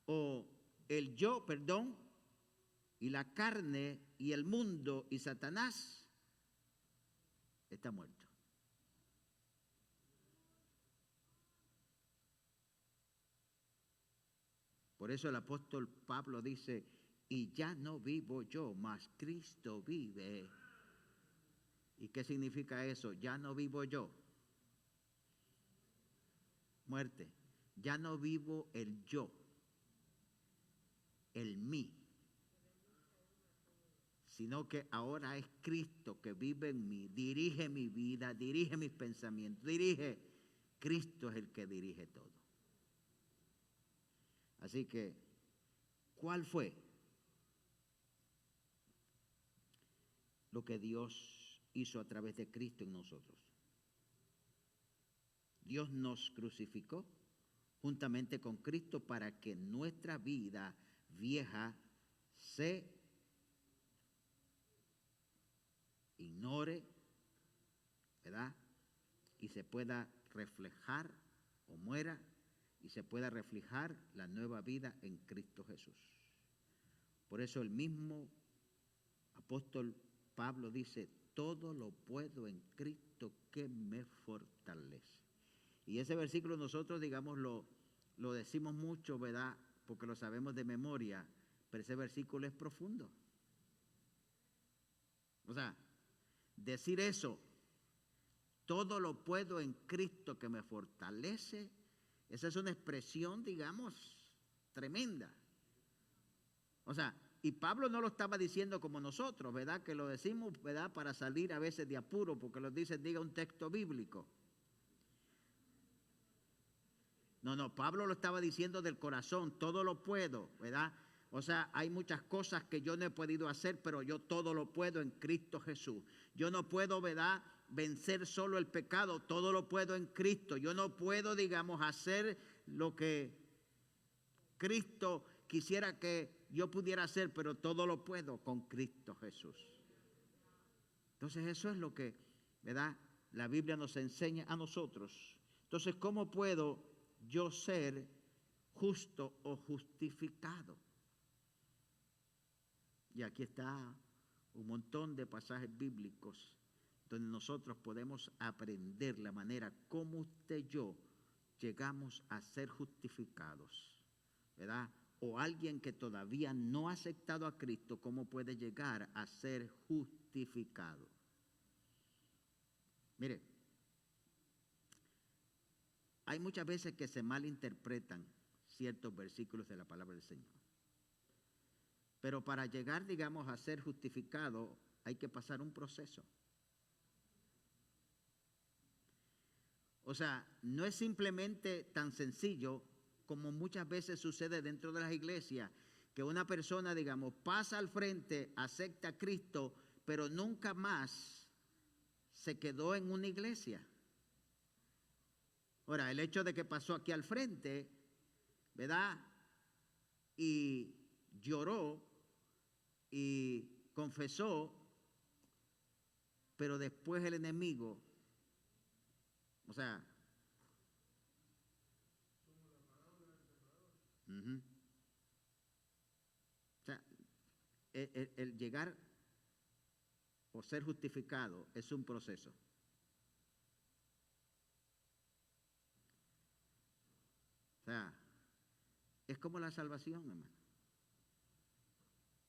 O el yo, perdón, y la carne y el mundo y Satanás está muerto. Por eso el apóstol Pablo dice, y ya no vivo yo, mas Cristo vive. ¿Y qué significa eso? Ya no vivo yo. Muerte. Ya no vivo el yo, el mí, sino que ahora es Cristo que vive en mí, dirige mi vida, dirige mis pensamientos, Cristo es el que dirige todo. Así que, ¿cuál fue lo que Dios hizo a través de Cristo en nosotros? Dios nos crucificó juntamente con Cristo para que nuestra vida vieja se ignore, ¿verdad? Y se pueda reflejar o muera y se pueda reflejar la nueva vida en Cristo Jesús. Por eso el mismo apóstol Pablo dice, todo lo puedo en Cristo que me fortalece. Y ese versículo nosotros, digamos, lo decimos mucho, ¿verdad? Porque lo sabemos de memoria, pero ese versículo es profundo. O sea, decir eso, todo lo puedo en Cristo que me fortalece, esa es una expresión, digamos, tremenda. O sea, y Pablo no lo estaba diciendo como nosotros, ¿verdad? Que lo decimos, ¿verdad? Para salir a veces de apuro, porque lo dice, diga un texto bíblico. No, Pablo lo estaba diciendo del corazón, todo lo puedo, ¿verdad? O sea, hay muchas cosas que yo no he podido hacer, pero yo todo lo puedo en Cristo Jesús. Yo no puedo, ¿verdad?, vencer solo el pecado, todo lo puedo en Cristo. Yo no puedo, digamos, hacer lo que Cristo quisiera que yo pudiera hacer, pero todo lo puedo con Cristo Jesús. Entonces eso es lo que, ¿verdad?, la Biblia nos enseña a nosotros. Entonces, ¿cómo puedo yo ser justo o justificado? Y aquí está un montón de pasajes bíblicos donde nosotros podemos aprender la manera como usted y yo llegamos a ser justificados, ¿verdad? O alguien que todavía no ha aceptado a Cristo, ¿cómo puede llegar a ser justificado? Mire, hay muchas veces que se malinterpretan ciertos versículos de la palabra del Señor. Pero para llegar, digamos, a ser justificado, hay que pasar un proceso. O sea, no es simplemente tan sencillo como muchas veces sucede dentro de las iglesias, que una persona, digamos, pasa al frente, acepta a Cristo, pero nunca más se quedó en una iglesia. Ahora, el hecho de que pasó aquí al frente, ¿verdad? Y lloró y confesó, pero después el enemigo, o sea, uh-huh. O sea, el llegar o ser justificado es un proceso. O sea, es como la salvación, hermano.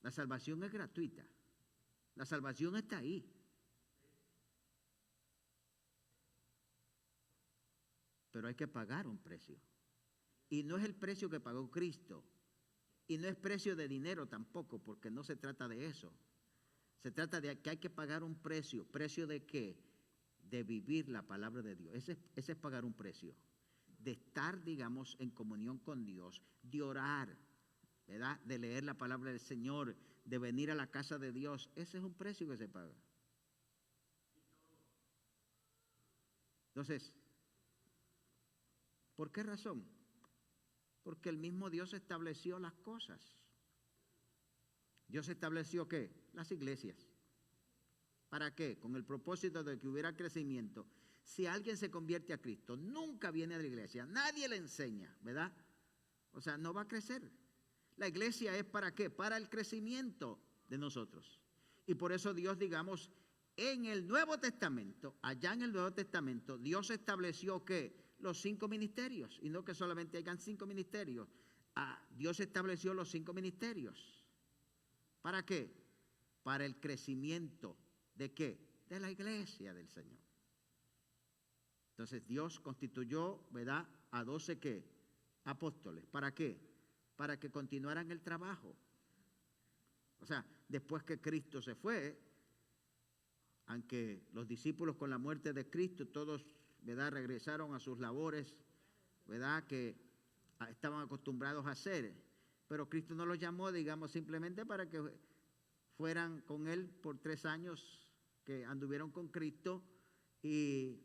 La salvación es gratuita. La salvación está ahí. Pero hay que pagar un precio. Y no es el precio que pagó Cristo. Y no es precio de dinero tampoco, porque no se trata de eso. Se trata de que hay que pagar un precio. ¿Precio de qué? De vivir la palabra de Dios. Ese es pagar un precio. De estar, digamos, en comunión con Dios, de orar, ¿verdad? De leer la palabra del Señor, de venir a la casa de Dios. Ese es un precio que se paga. Entonces, ¿por qué razón? Porque el mismo Dios estableció las cosas. Dios estableció ¿qué? Las iglesias. ¿Para qué? Con el propósito de que hubiera crecimiento. Si alguien se convierte a Cristo, nunca viene a la iglesia, nadie le enseña, ¿verdad? O sea, no va a crecer. La iglesia es ¿para qué? Para el crecimiento de nosotros. Y por eso Dios, digamos, en el Nuevo Testamento, allá en el Nuevo Testamento, Dios estableció ¿qué? Los 5 ministerios. Y no que solamente hayan 5 ministerios. Dios estableció los 5 ministerios. ¿Para qué? Para el crecimiento. ¿De qué? De la iglesia del Señor. Entonces Dios constituyó, ¿verdad? A 12 ¿qué? Apóstoles. ¿Para qué? Para que continuaran el trabajo. O sea, después que Cristo se fue, aunque los discípulos con la muerte de Cristo, todos, ¿verdad? Regresaron a sus labores, ¿verdad? Que estaban acostumbrados a hacer. Pero Cristo no los llamó, digamos, simplemente para que fueran con Él por 3 años que anduvieron con Cristo y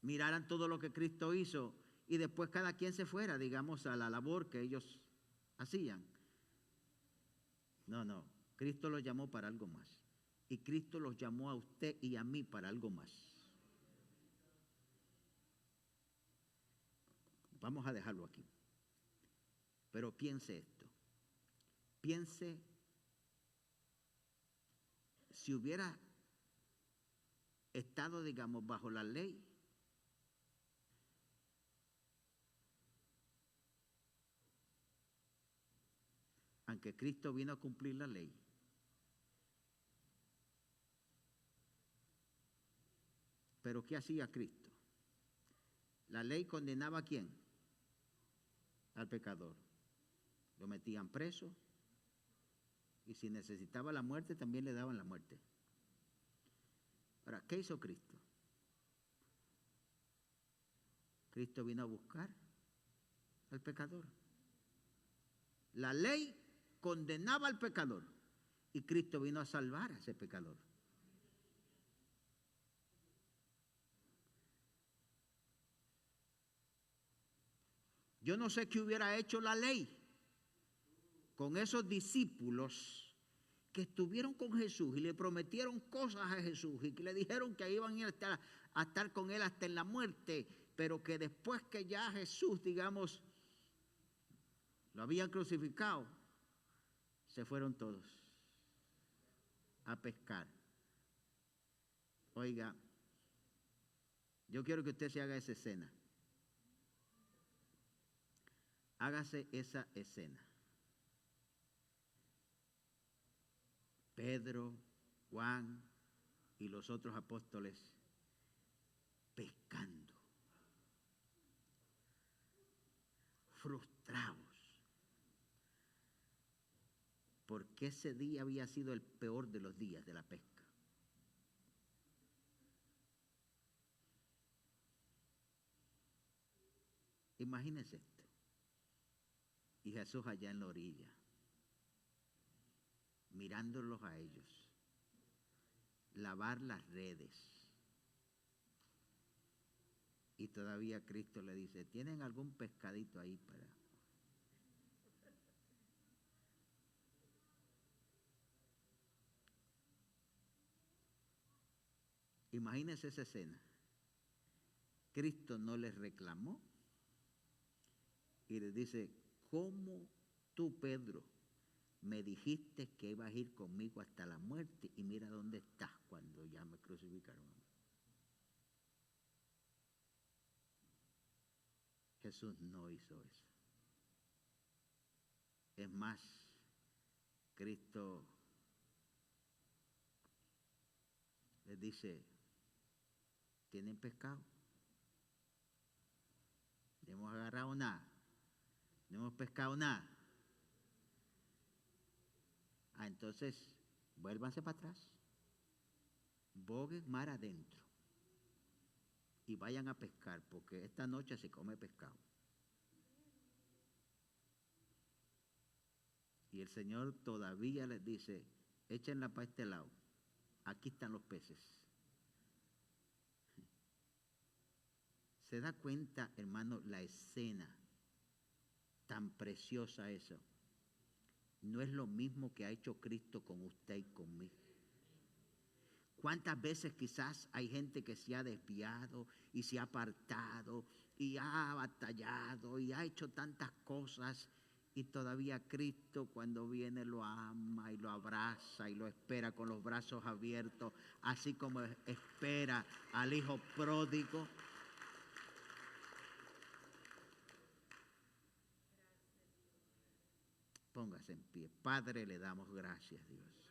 miraran todo lo que Cristo hizo y después cada quien se fuera, digamos, a la labor que ellos hacían. No, Cristo los llamó para algo más. Y Cristo los llamó a usted y a mí para algo más. Vamos a dejarlo aquí. Pero piense esto. Piense si hubiera estado, digamos, bajo la ley, aunque Cristo vino a cumplir la ley, pero ¿qué hacía Cristo? La ley condenaba ¿a quién? Al pecador. Lo metían preso y si necesitaba la muerte también le daban la muerte. Ahora, ¿qué hizo Cristo? Cristo vino a buscar al pecador. La ley condenaba al pecador y Cristo vino a salvar a ese pecador. Yo no sé qué hubiera hecho la ley con esos discípulos que estuvieron con Jesús y le prometieron cosas a Jesús y que le dijeron que iban a estar con Él hasta en la muerte, pero que después que ya Jesús, digamos, lo habían crucificado, se fueron todos a pescar. Oiga, yo quiero que usted se haga esa escena. Hágase esa escena. Pedro, Juan, y los otros apóstoles pescando, frustrados, porque ese día había sido el peor de los días de la pesca. Imagínense esto. Y Jesús allá en la orilla, mirándolos a ellos, lavar las redes. Y todavía Cristo le dice, ¿tienen algún pescadito ahí para...? Imagínense esa escena. Cristo no les reclamó y les dice, ¿cómo tú, Pedro, me dijiste que ibas a ir conmigo hasta la muerte y mira dónde estás cuando ya me crucificaron? Jesús no hizo eso. Es más, Cristo les dice, ¿tienen pescado? ¿No hemos agarrado nada? ¿No hemos pescado nada? Entonces, vuélvanse para atrás, boguen mar adentro y vayan a pescar, porque esta noche se come pescado. Y el Señor todavía les dice, échenla para este lado, aquí están los peces. ¿Se da cuenta, hermano, la escena tan preciosa eso? No es lo mismo que ha hecho Cristo con usted y conmigo. ¿Cuántas veces quizás hay gente que se ha desviado y se ha apartado y ha batallado y ha hecho tantas cosas y todavía Cristo cuando viene lo ama y lo abraza y lo espera con los brazos abiertos, así como espera al hijo pródigo? Póngase en pie. Padre, le damos gracias, Dios.